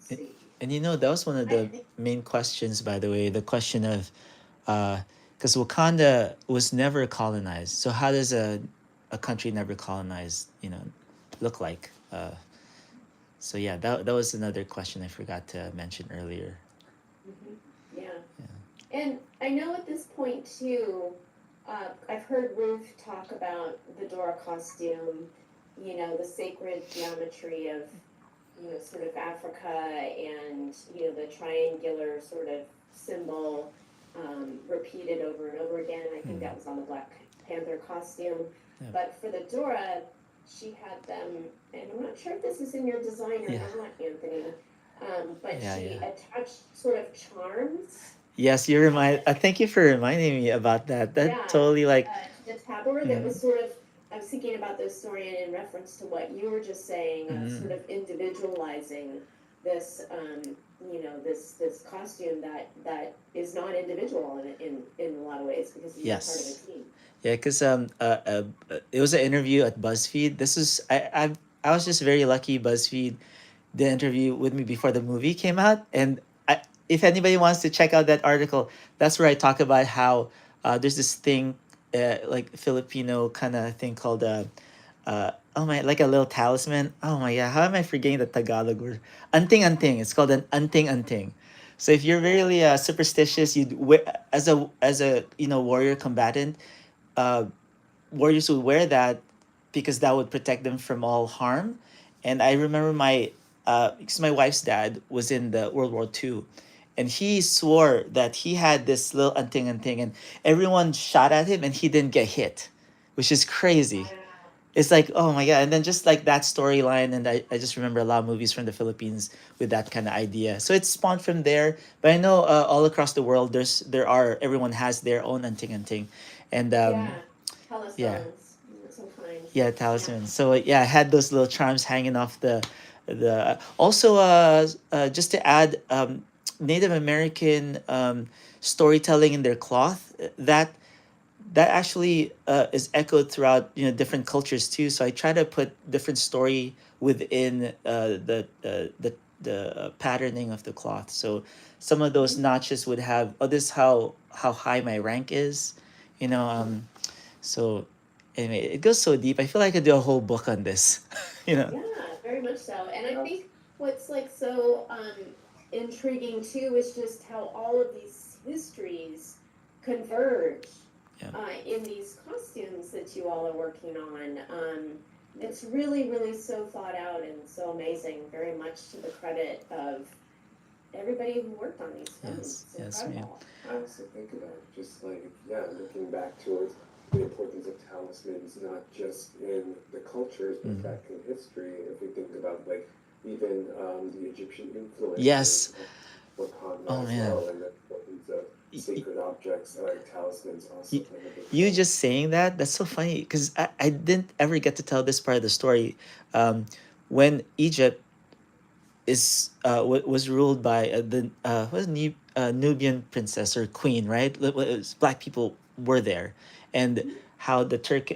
see. And that was one of the main questions, by the way, the question of, because Wakanda was never colonized. So how does a country never colonized, look like? So yeah, that was another question I forgot to mention earlier. Mm-hmm. Yeah. And I know at this point too, I've heard Ruth talk about the Dora costume, the sacred geometry of, sort of Africa and, the triangular sort of symbol repeated over and over again. I think that was on the Black Panther costume. Yeah. But for the Dora, she had them, and I'm not sure if this is in your design or not, Anthony, but she attached sort of charms. Yes, thank you for reminding me about that. That totally the tabor that was sort of, I was thinking about this story in reference to what you were just saying, of sort of individualizing this, this costume that is not individual in a lot of ways because you're part of a team. Yeah, because it was an interview at BuzzFeed. I was just very lucky. BuzzFeed did an interview with me before the movie came out, and if anybody wants to check out that article, that's where I talk about how there's this thing like Filipino kind of thing called oh my, like a little talisman. Oh my god, how am I forgetting the Tagalog word? Anting anting. It's called an anting anting. So if you're really superstitious, you'd wear, as a warrior combatant, uh, warriors would wear that because that would protect them from all harm. And I remember because my wife's dad was in the World War II, and he swore that he had this little anting anting, and everyone shot at him, and he didn't get hit, which is crazy. It's like, oh my god. And then just like that storyline, and I just remember a lot of movies from the Philippines with that kind of idea. So it's spawned from there. But I know all across the world, everyone has their own anting anting, and Yeah, yeah, talismans, sometimes. yeah, Yeah. talisman. So yeah, I had those little charms hanging off the also just to add Native American storytelling in their cloth, that actually is echoed throughout different cultures too. So I try to put different story within the patterning of the cloth. So some of those notches would have, oh, this is how high my rank is, you know. So anyway, it goes so deep. I feel like I could do a whole book on this, you know. Yeah, very much so. And I think what's like so intriguing too is just how all of these histories converge Yeah. in these costumes that you all are working on. It's really, really so thought out and so amazing. Very much to the credit of everybody who worked on these films. Yes, It's yes, ma'am. incredible. I also think about it, just like, yeah, looking back towards the importance of talismans, not just in the cultures, but back in history. If we think about, like, even the Egyptian influence Yes. of Wakanda Oh as man. well, and the importance of sacred objects like talismans also Y- playing a big you role. just saying that's so funny because I didn't ever get to tell this part of the story. When Egypt was ruled by the was Nubian princess or queen, right? Black people were there, and how the Turk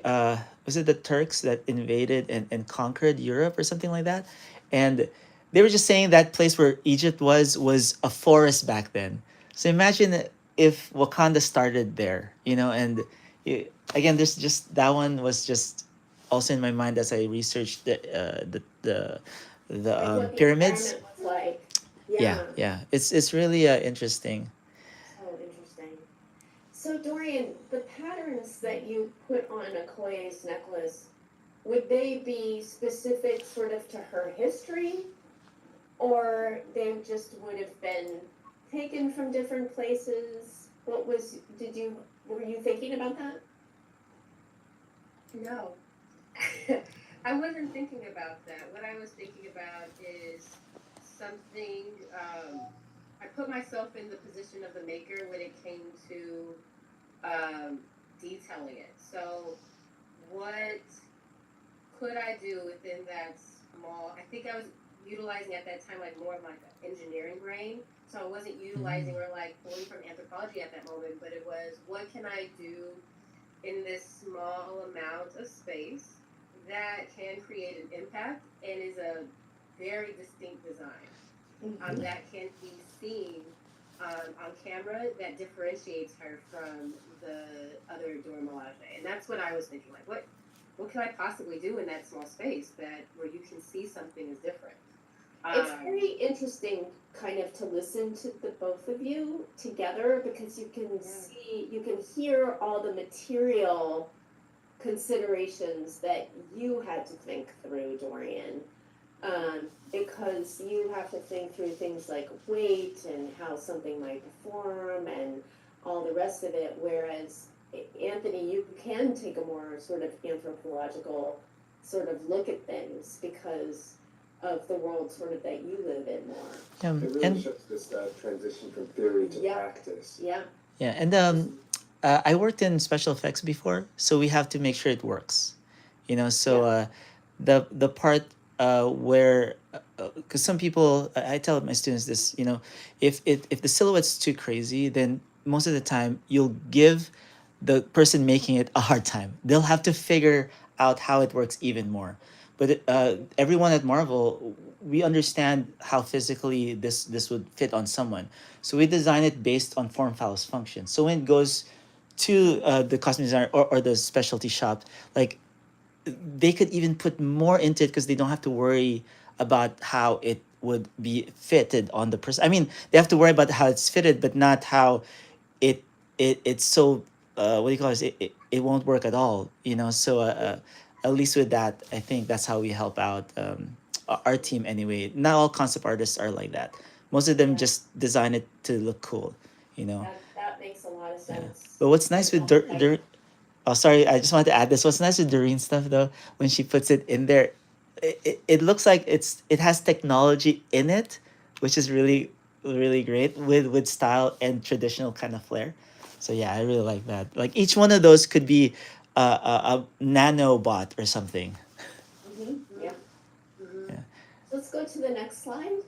was it the Turks that invaded and conquered Europe or something like that, and they were just saying that place where Egypt was a forest back then. So imagine if Wakanda started there, and again, there's just that one was just also in my mind as I researched the Like what the pyramids. environment was like. Yeah, Yeah, yeah. It's really interesting. so interesting. So Dorian, the patterns that you put on Okoye's necklace, would they be specific sort of to her history? Or they just would have been taken from different places? Were you thinking about that? No. I wasn't thinking about that. What I was thinking about is something. I put myself in the position of the maker when it came to detailing it. So, what could I do within that small? I think I was utilizing at that time like more of like an engineering brain. So I wasn't utilizing or like pulling from anthropology at that moment, but it was what can I do in this small amount of space that can create an impact and is a very distinct design that can be seen on camera that differentiates her from the other Dora Milaje. And that's what I was thinking, like what can I possibly do in that small space that where you can see something is different? It's very interesting kind of to listen to the both of you together because you can you can hear all the material considerations that you had to think through, Dorian. Because you have to think through things like weight and how something might perform and all the rest of it, whereas Anthony, you can take a more sort of anthropological sort of look at things because of the world sort of that you live in more. It really And shows this transition from theory to Yeah. practice. Yeah. yeah, and I worked in special effects before, so we have to make sure it works. So the part where because some people I tell my students this, if the silhouette's too crazy, then most of the time you'll give the person making it a hard time. They'll have to figure out how it works even more. But everyone at Marvel, we understand how physically this would fit on someone, so we design it based on form follows function. So when it goes to the costume designer or the specialty shop, like they could even put more into it because they don't have to worry about how it would be fitted on the person. I mean, they have to worry about how it's fitted, but not how it it's so what do you call it? It won't work at all. So at least with that, I think that's how we help out our team anyway. Not all concept artists are like that. Most of them Yeah. just design it to look cool. You know. That makes a lot of sense. But what's nice with oh, sorry, I just wanted to add this. What's nice with Doreen stuff though, when she puts it in there, it looks like it has technology in it, which is really really great with style and traditional kind of flair. So yeah, I really like that. Like each one of those could be a nanobot or something. Yeah. Mhm. Yeah. So let's go to the next slide.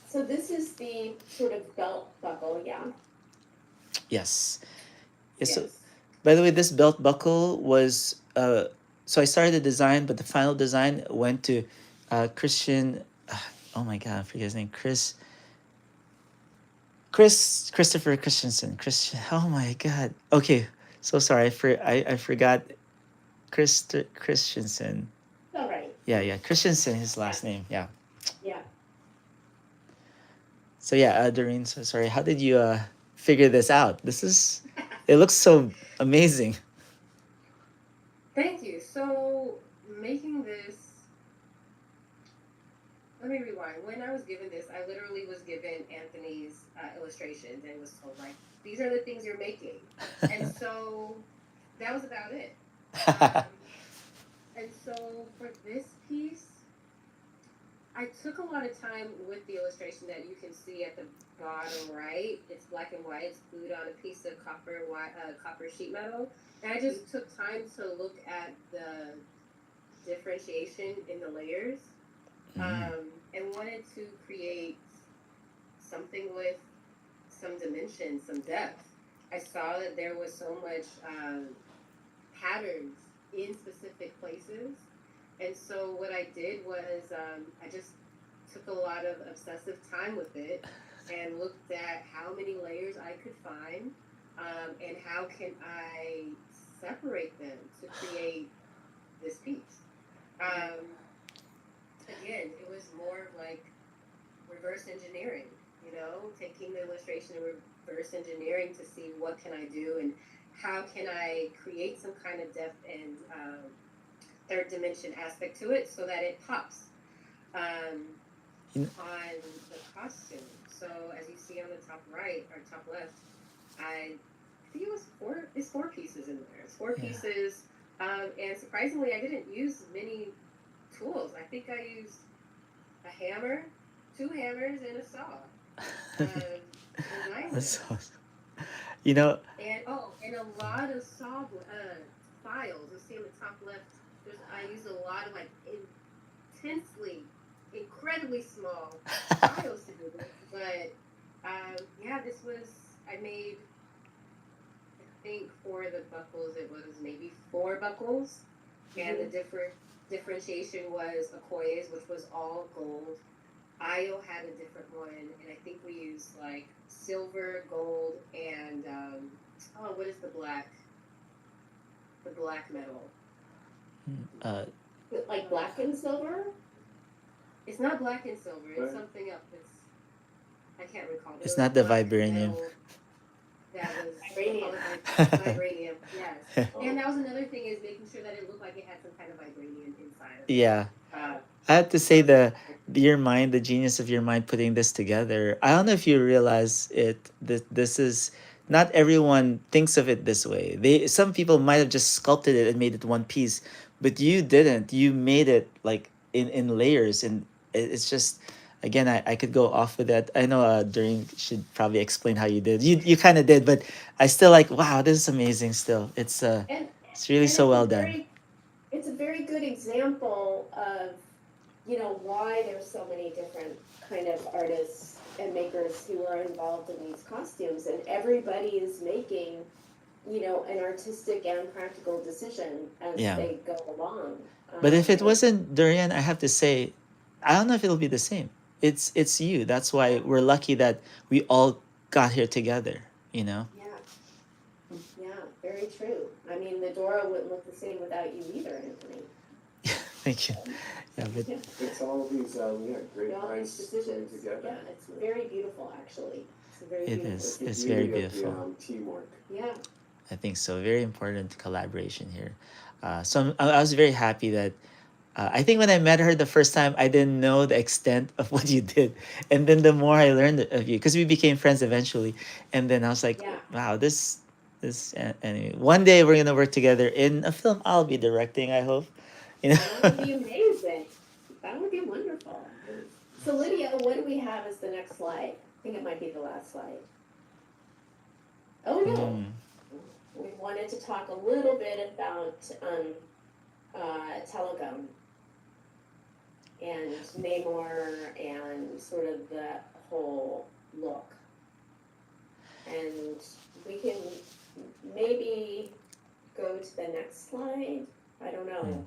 So this is the sort of belt buckle, yeah. Yes. Yeah, so Yes. by the way, this belt buckle was so I started the design, but the final design went to Christian. Oh my God, I forget his name. Christopher Christensen. Christian. Oh my God. Okay, so sorry. I forgot Christensen. All right. Yeah. Christensen. His last name. Yeah. Yeah. So yeah, Doreen. So sorry. How did you figure this out? It looks so amazing. Thank you. So making this, let me rewind. When I was given this, I literally was given Anthony's illustrations and was told, like, these are the things you're making. And so that was about it. And so for this piece, I took a lot of time with the illustration that you can see at the bottom right. It's black and white. It's glued on a piece of copper sheet metal. And I just took time to look at the differentiation in the layers, and wanted to create something with some dimension, some depth. I saw that there was so much patterns in specific places. And so what I did was I just took a lot of obsessive time with it and looked at how many layers I could find, and how can I separate them to create this piece. Again, it was more of like reverse engineering, taking the illustration and reverse engineering to see what can I do and how can I create some kind of depth and third dimension aspect to it so that it pops on the costume. So as you see on the top right or top left, I think it was four pieces in there. It's four pieces, and surprisingly, I didn't use many tools. I think I used a hammer, 2 hammers, and a saw. That's awesome. And a lot of saw files. You'll see on the top left. I used a lot of like incredibly small files to do this. But this was I made. I think for the buckles, it was maybe 4 buckles, and the differentiation was Okoye's, which was all gold. Io had a different one, and I think we used like silver, gold, and what is the black? The black metal. Like black and silver? It's not black and silver. It's something else. I can't recall. It's not the vibranium. That was Vibranium. Vibranium, yes. And that was another thing, is making sure that it looked like it had some kind of vibranium inside of it. Yeah. I have to say the genius of your mind putting this together. I don't know if you realize it. This is not everyone thinks of it this way. Some people might have just sculpted it and made it one piece, but you didn't. You made it like in layers, and it's just. Again, I could go off with that. I know Doreen should probably explain how you did. You kind of did, but I still like. Wow, this is amazing. Still, it's really so well done. It's a very good example of why there's so many different kind of artists and makers who are involved in these costumes, and everybody is making an artistic and practical decision as they go along. But if it wasn't Durian, I have to say, I don't know if it'll be the same. It's you. That's why we're lucky that we all got here together. You know. Yeah, yeah, very true. I mean, the Dora wouldn't look the same without you either, Anthony. Thank you. Yeah, but Yeah. It's all these, great All these minds coming decisions. together. Yeah, it's very beautiful, actually. It's very it beautiful. is. The It's beauty very of the, beautiful. teamwork. Yeah. I think so. Very important collaboration here. I was very happy that I think when I met her the first time, I didn't know the extent of what you did, and then the more I learned of you, because we became friends eventually, and then I was like, Yeah. wow, anyway. One day we're gonna work together in a film I'll be directing. I hope, you That would be know. amazing. That would be wonderful. So, Lydia, what do we have as the next slide? I think it might be the last slide. Oh, no. Mm. We wanted to talk a little bit about Telegum and Namor and sort of the whole look. And we can maybe go to the next slide. I don't know.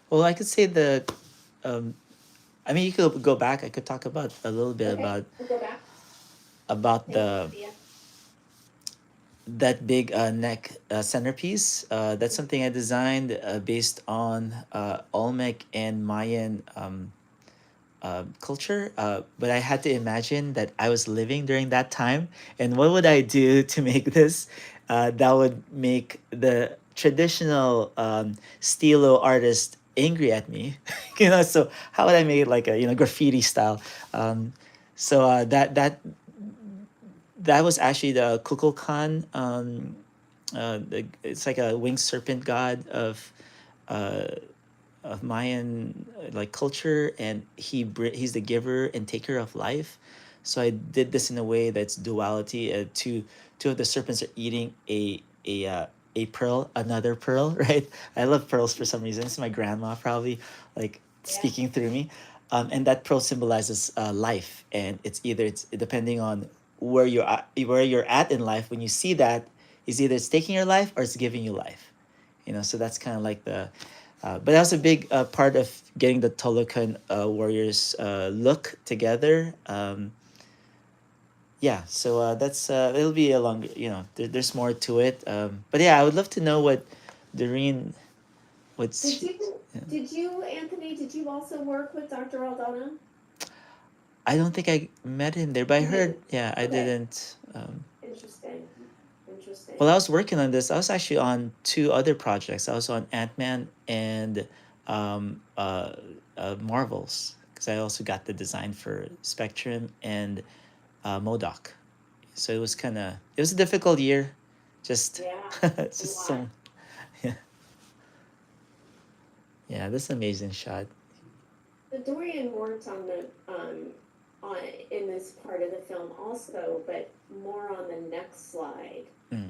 Well, I could say um, I mean, you could go back. I could talk about a little bit Okay, we'll go back. about Thank you, the Lydia. that big neck centerpiece. That's something I designed based on Olmec and Mayan culture. But I had to imagine that I was living during that time, and what would I do to make this that would make the traditional stilo artist angry at me, you know? So how would I make it like a graffiti style? Um, that was actually the Kukulkan. It's like a winged serpent god uh, of Mayan like culture, and he's the giver and taker of life. So I did this in a way that's duality. Two of the serpents are eating a pearl, another pearl, right? I love pearls for some reason. It's my grandma probably like Yeah. speaking through me, and that pearl symbolizes life, and it's depending on where you're at in life. When you see that, is either it's taking your life or it's giving you life, so that's kind of like but that was a big part of getting the Tolokan warriors look together. Yeah, so that's it'll be a longer, there's more to it. But yeah, I would love to know what Doreen, what's Did she, you, Anthony, did you also work with Dr. Aldana? I don't think I met him there, but I You heard, didn't? yeah, I Okay. didn't. Interesting. Interesting. Well, I was working on this. I was actually on two other projects. I was on Ant-Man and Marvels, because I also got the design for Spectrum and Modoc. So it was a difficult year. Just, Yeah, it's just a so, lot. yeah. Yeah, this amazing shot. The Dorian worked on the on in this part of the film also, but more on the next slide. Mm.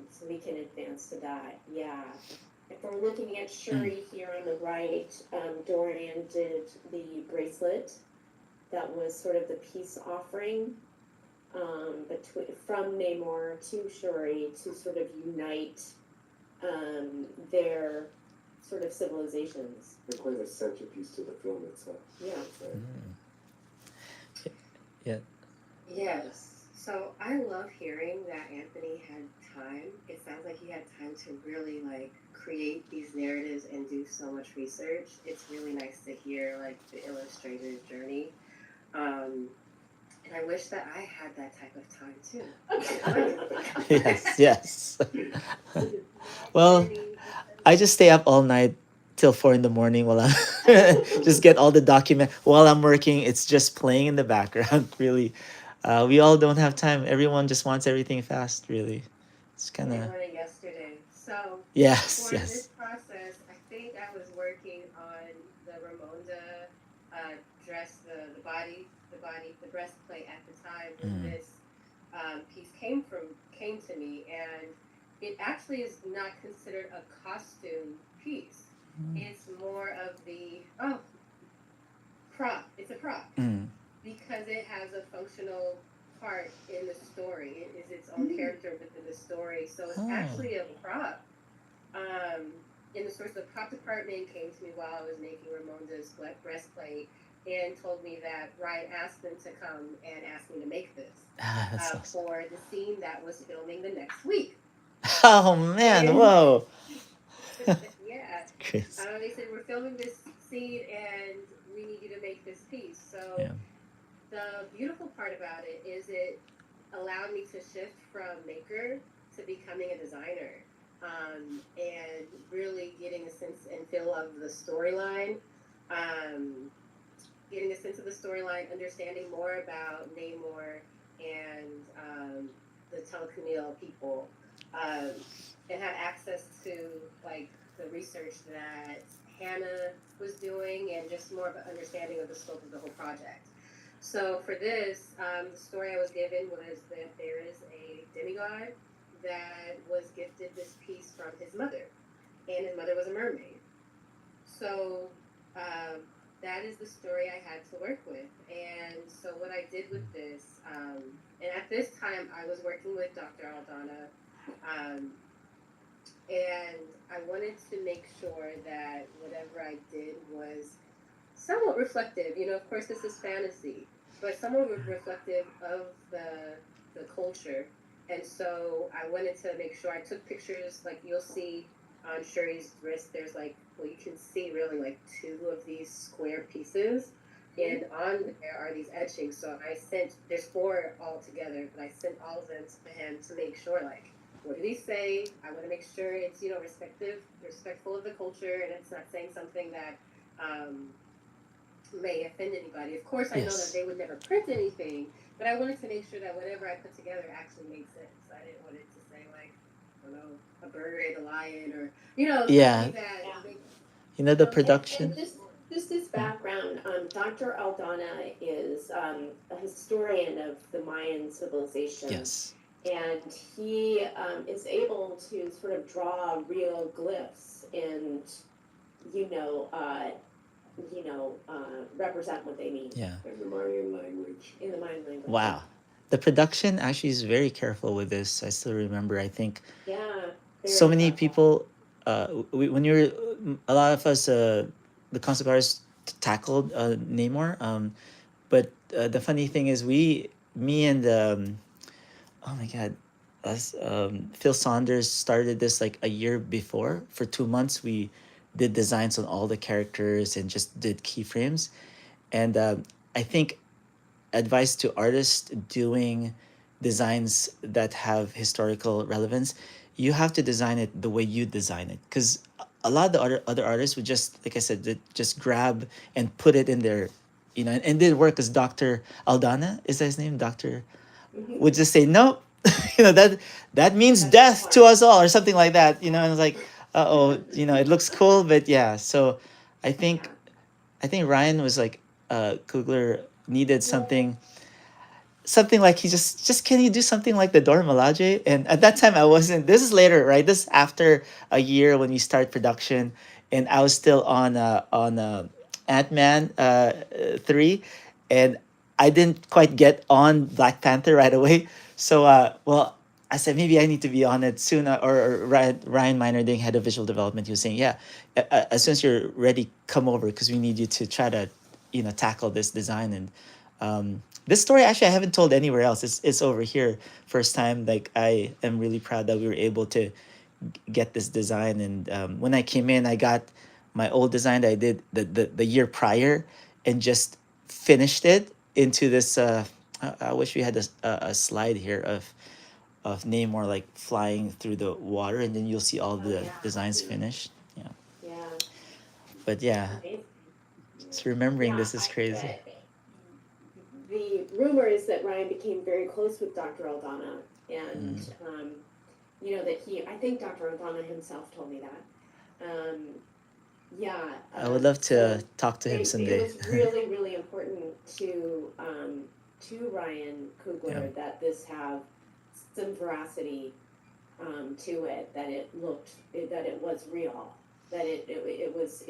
So we can advance to that. Yeah. If we're looking at Shuri here on the right, Dorian did the bracelet. That was sort of the peace offering from Namor to Shuri to sort of unite their sort of civilizations. They're quite a centerpiece to the film itself. Yeah. Yeah. Yes. So I love hearing that Anthony had time. It sounds like he had time to really create these narratives and do so much research. It's really nice to hear the illustrator's journey. And I wish that I had that type of time too. Yes. Well, I just stay up all night till 4 in the morning while I'm just get all the document while I'm working. It's just playing in the background. Really, we all don't have time. Everyone just wants everything fast. Really, it's kind They of wrote it yesterday. So yes. for this process, I think I was working on the Ramonda dress, the breastplate at the time when this piece came to me, and it actually is not considered a costume piece. It's more of the prop. It's a prop because it has a functional part in the story. It is its own character within the story, so it's actually a prop. in the source, the prop department came to me while I was making Ramonda's breastplate and told me that Ryan asked them to come and ask me to make this That's awesome. for the scene that was filming the next week. Oh man, And whoa. yeah, Chris. they said we're filming this scene and we need you to make this piece. So Yeah. the beautiful part about it is it allowed me to shift from maker to becoming a designer, and really getting a sense and feel of the storyline, getting a sense of the storyline, understanding more about Namor and the Teleconil people, and had access to like the research that Hannah was doing and just more of an understanding of the scope of the whole project. So for this, the story I was given was that there is a demigod that was gifted this piece from his mother, and his mother was a mermaid. So that is the story I had to work with. And so what I did with this, and at this time I was working with Dr. Aldana, and I wanted to make sure that whatever I did was somewhat reflective. You know, of course, this is fantasy, but somewhat reflective of the culture. And so I wanted to make sure I took pictures. Like you'll see on Shuri's wrist, there's like, well, you can see really like two of these square pieces, and on there are these etchings. So I sent, there's four all together, but I sent all of them to him to make sure, like, what did he say? I want to make sure it's, you know, respectful of the culture, and it's not saying something that may offend anybody. Of course, I know that they would never print anything, but I wanted to make sure that whatever I put together actually made sense. I didn't want it to say like, I don't know, a bird ate a lion, or you know, something that You know the production. And just his background, Dr. Aldana is a historian of the Mayan civilization. Yes. And he is able to sort of draw real glyphs and, represent what they mean. Yeah. In the Mayan language. In the Mayan language. Wow. The production actually is very careful with this. I still remember, I think so many people, when you were, a lot of us, the concept artists tackled Namor. But the funny thing is me and, oh my God, us, Phil Saunders started this like a year before. For 2 months, we did designs on all the characters and just did keyframes. And I think advice to artists doing designs that have historical relevance, you have to design it the way you design it, because a lot of the other artists would just, like I said, just grab and put it in their, and it didn't work, because Dr. Aldana, is that his name, Dr. would just say nope. That means death to us all, or something like that, and it's like, it looks cool, but yeah. So i think Ryan was like, Kugler needed something like, he just can you do something like the Dora Milaje? And at that time I wasn't, this is later, right? This is after a year when we start production, and I was still on Ant-Man 3, and I didn't quite get on Black Panther right away. So I said maybe I need to be on it soon. Or Ryan Meinerding, head of visual development, he was saying, yeah, as soon as you're ready, come over, because we need you to try to tackle this design. And this story actually I haven't told anywhere else. It's over here, first time. Like, I am really proud that we were able to get this design. And when I came in, I got my old design that I did the year prior, and just finished it into this. I wish we had a slide here of Namor like flying through the water, and then you'll see all the designs finished. Yeah. Yeah. But yeah, Amazing. it's remembering this is crazy. The rumor is that Ryan became very close with Dr. Aldana, and that I think Dr. Aldana himself told me that. I would love to talk to him someday. It was really, really important to Ryan Kugler that this have some veracity to it, that it was real, that it was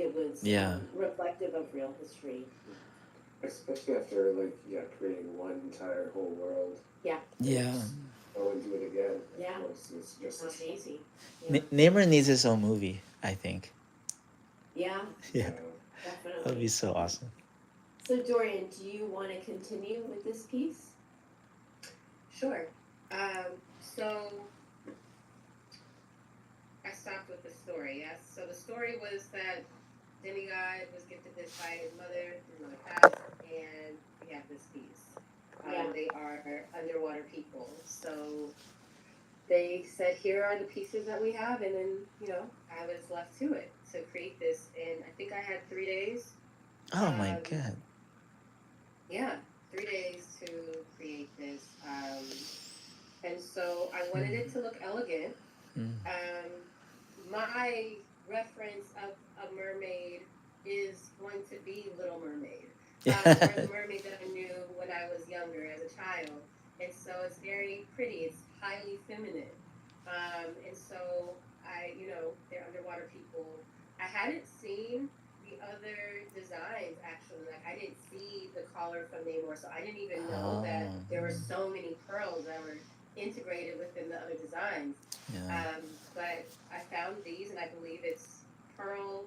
reflective of real history. Especially after creating one entire whole world. Yeah. Yeah. Go and do it again. Yeah. It's just not easy. Namor needs his own movie. I think. Yeah, Yeah, that would definitely. be so awesome. So Dorian, do you want to continue with this piece? Sure. So I stopped with the story, yes. So the story was that demigod was gifted this by his mother passed, and we have this piece. Yeah. They are underwater people. So they said, here are the pieces that we have, and then, I was left to it to create this. And I think I had 3 days. Oh my Um, god. yeah, 3 days to create this. And so I wanted it to look elegant. Mm. My reference of a mermaid is going to be Little Mermaid, or the mermaid that I knew when I was younger as a child. And so it's very pretty. It's highly feminine. And so they're underwater people. I hadn't seen the other designs actually. Like I didn't see the collar from Namor, so I didn't even know that there were so many pearls that were integrated within the other designs. Yeah. But I found these, and I believe it's pearl,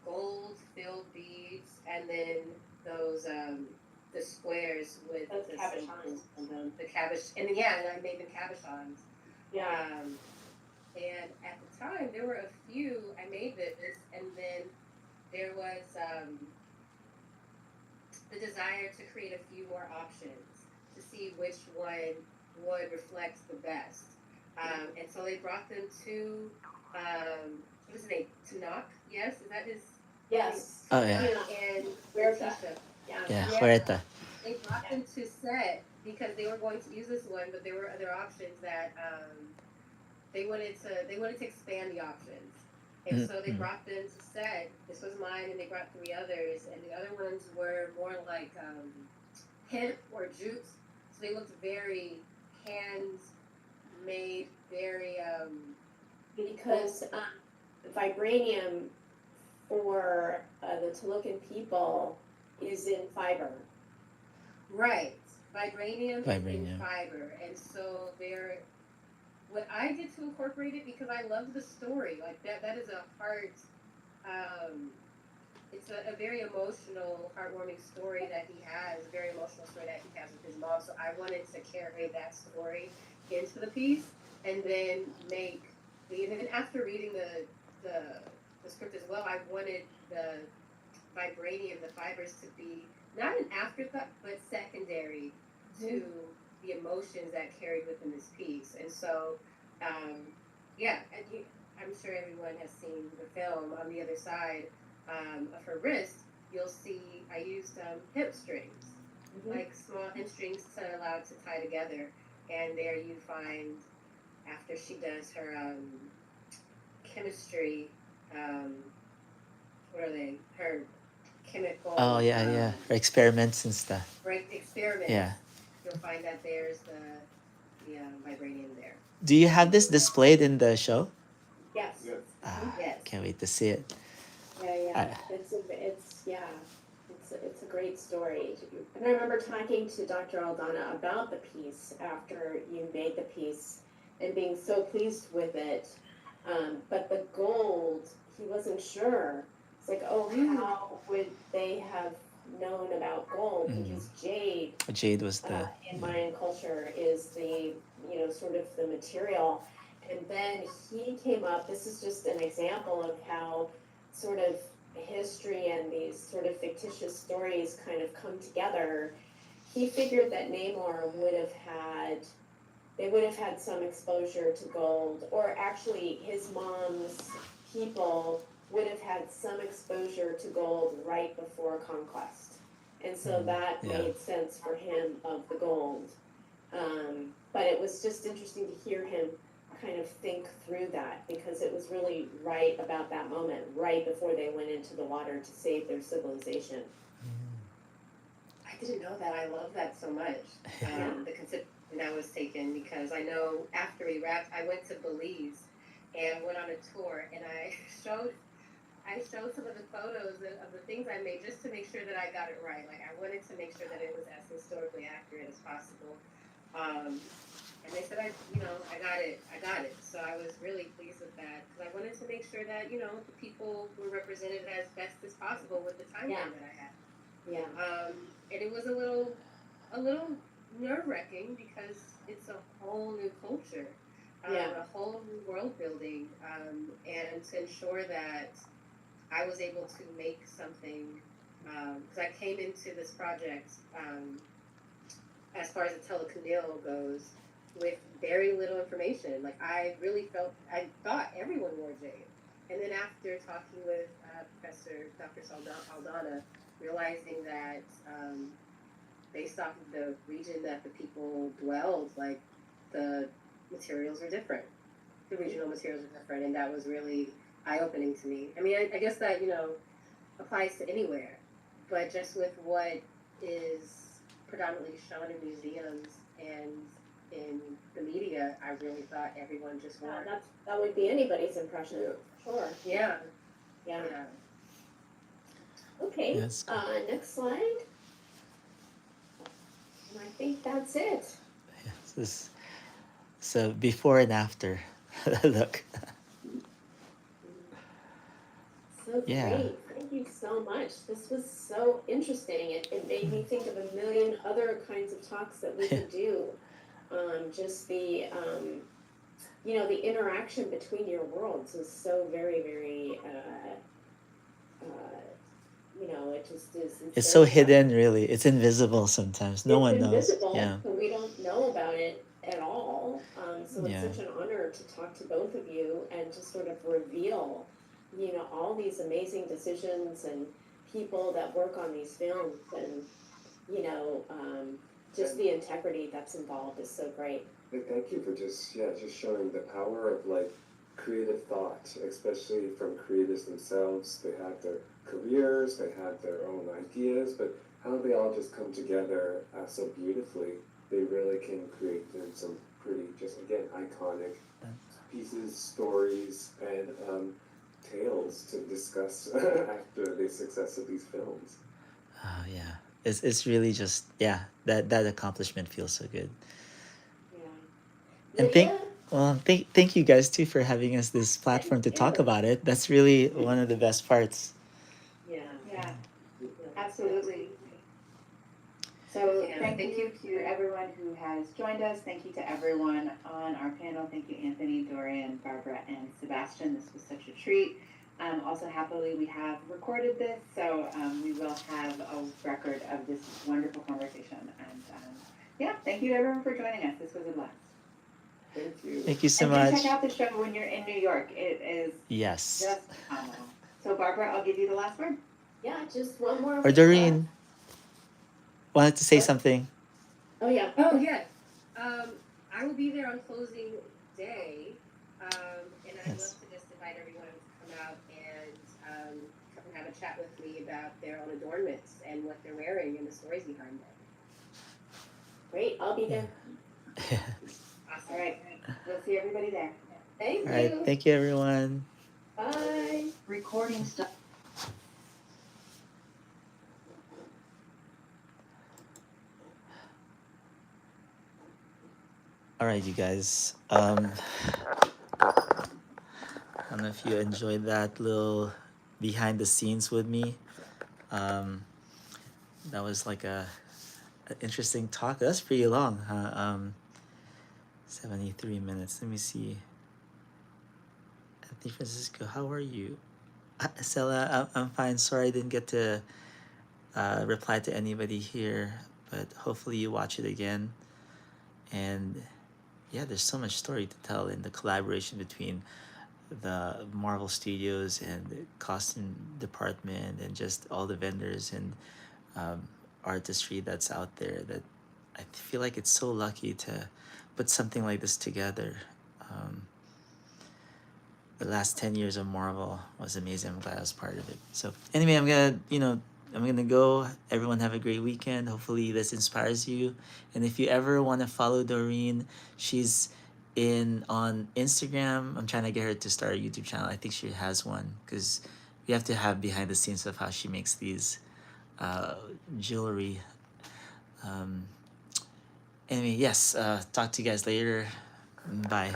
gold filled beads, and then those the squares with Those the cabochons. symbols on them, the caboch, and then, yeah, and I made them cabochons. Yeah. And at the time, there were a few. I made this, and then there was the desire to create a few more options to see which one would reflect the best. And so they brought them to, what is his name? Tanakh? Yes? Is that his? Yes. Oh yeah. And Huerta. Tisha. Yeah. Yeah, Yeah. Huerta. They brought them to set because they were going to use this one, but there were other options that they wanted to expand the options. And so they brought them to set. This was mine, and they brought 3 others, and the other ones were more like hemp or jute. So they looked very hand-made, very Because vibranium for the Tolucan people is in fiber. right. Vibranium is in Vibranium. fiber, and so they're. What I did to incorporate it because I loved the story. Like that is a heart. It's a very emotional, heartwarming story that he has. A very emotional story that he has with his mom. So I wanted to carry that story into the piece, and then even after reading the script as well, I wanted the vibranium, the fibers, to be not an afterthought, but secondary to the emotions that carried within this piece. And so, I'm sure everyone has seen the film. On the other side of her wrist, you'll see I used hip strings, like small hip strings to allow it to tie together. And there you find, after she does her chemistry, what are they? Her chemical. Oh yeah, yeah. For experiments and stuff. Right, experiments. Yeah. You'll find that there's the vibranium there. Do you have this displayed in the show? Yes. Yes. Yes. Can't wait to see it. Yeah. It's a great story. And I remember talking to Dr. Aldana about the piece after you made the piece and being so pleased with it. But the gold, he wasn't sure. It's like, how would they have known about gold? Because Jade was the in Mayan culture is the, sort of the material. And then he came up, this is just an example of how sort of history and these sort of fictitious stories kind of come together. He figured that Namor would have had some exposure to gold, or actually his mom's people would have had some exposure to gold right before conquest. And so that made sense for him of the gold. But it was just interesting to hear him kind of think through that, because it was really right about that moment, right before they went into the water to save their civilization. I didn't know that. I love that so much. The consideration that was taken, because I know after we wrapped, I went to Belize and went on a tour, and I showed some of the photos of the things I made just to make sure that I got it right. Like I wanted to make sure that it was as historically accurate as possible. And they said I got it. So I was really pleased with that because I wanted to make make sure that the people were represented as best as possible with the time Yeah. frame that I had. Yeah. And it was a little nerve wracking because it's a whole new culture, Yeah. a whole new world building, and to ensure that I was able to make something, because I came into this project, as far as the telecondile goes, with very little information. Like I thought everyone wore jade, and then after talking with Professor Dr. Aldana, realizing that based off of the region that the people dwelled, like the materials are different. The regional materials are different, and that was really eye-opening to me. I mean, I guess that applies to anywhere, but just with what is predominantly shown in museums and in the media, I really thought everyone just wore. That would be anybody's impression. Sure. Yeah. Yeah. Okay. Yes. Next slide. And I think that's it. So before and after. Look. So Yeah. great. Thank you so much. This was so interesting. It made me think of a million other kinds of talks that we could do. Just the the interaction between your worlds is so very, very it just is. It's so very hidden, really. It's invisible sometimes. No one knows. invisible, Yeah. so we don't know about it at all. So Yeah. it's such an honor to talk to both of you and to sort of reveal, all these amazing decisions and people that work on these films, and just the integrity that's involved is so great. Thank you for just showing the power of creative thought, especially from creators themselves. They have their careers, they have their own ideas, but how they all just come together so beautifully. They really can create some pretty, just again, iconic pieces, stories, and tales to discuss after the success of these films. Oh yeah. It's really just that accomplishment feels so good. Yeah. And thank you guys too for having us this platform to talk about it. That's really one of the best parts. Yeah, absolutely. So thank you to everyone who has joined us. Thank you to everyone on our panel. Thank you, Anthony, Dorian, Barbara, and Sebastian. This was such a treat. Also, happily, we have recorded this, so we will have a record of this wonderful conversation. And thank you to everyone for joining us. This was a blast. Thank you. Thank you so and much. check out the show when you're in New York. It is Yes. just phenomenal. So, Barbara, I'll give you the last word. Yeah, just one more. Or Doreen wanted to say something. Oh yeah. Oh yeah. I will be there on closing day, and I'd love to just invite everyone to come out and have a chat with me about their own adornments and what they're wearing and the stories behind them. Great, I'll be there. Awesome. All right, we'll see everybody there. Thank All right. you. Thank you, everyone. Bye. Recording stuff. All right, you guys. I don't know if you enjoyed that little behind the scenes with me. That was like an interesting talk. That's pretty long, huh? 73 minutes. Let me see. Anthony Francisco, how are you? Stella, I'm fine. Sorry I didn't get to reply to anybody here, but hopefully you watch it again. And yeah, there's so much story to tell in the collaboration between the Marvel Studios and the costume department and just all the vendors and artistry that's out there, that I feel like it's so lucky to put something like this together. The last 10 years of Marvel was amazing. I'm glad I was part of it. So anyway, I'm gonna go. Everyone have a great weekend. Hopefully this inspires you. And if you ever want to follow Doreen, she's on Instagram. I'm trying to get her to start a YouTube channel. I think she has one, because we have to have behind the scenes of how she makes these jewelry. Anyway, yes, talk to you guys later. Bye.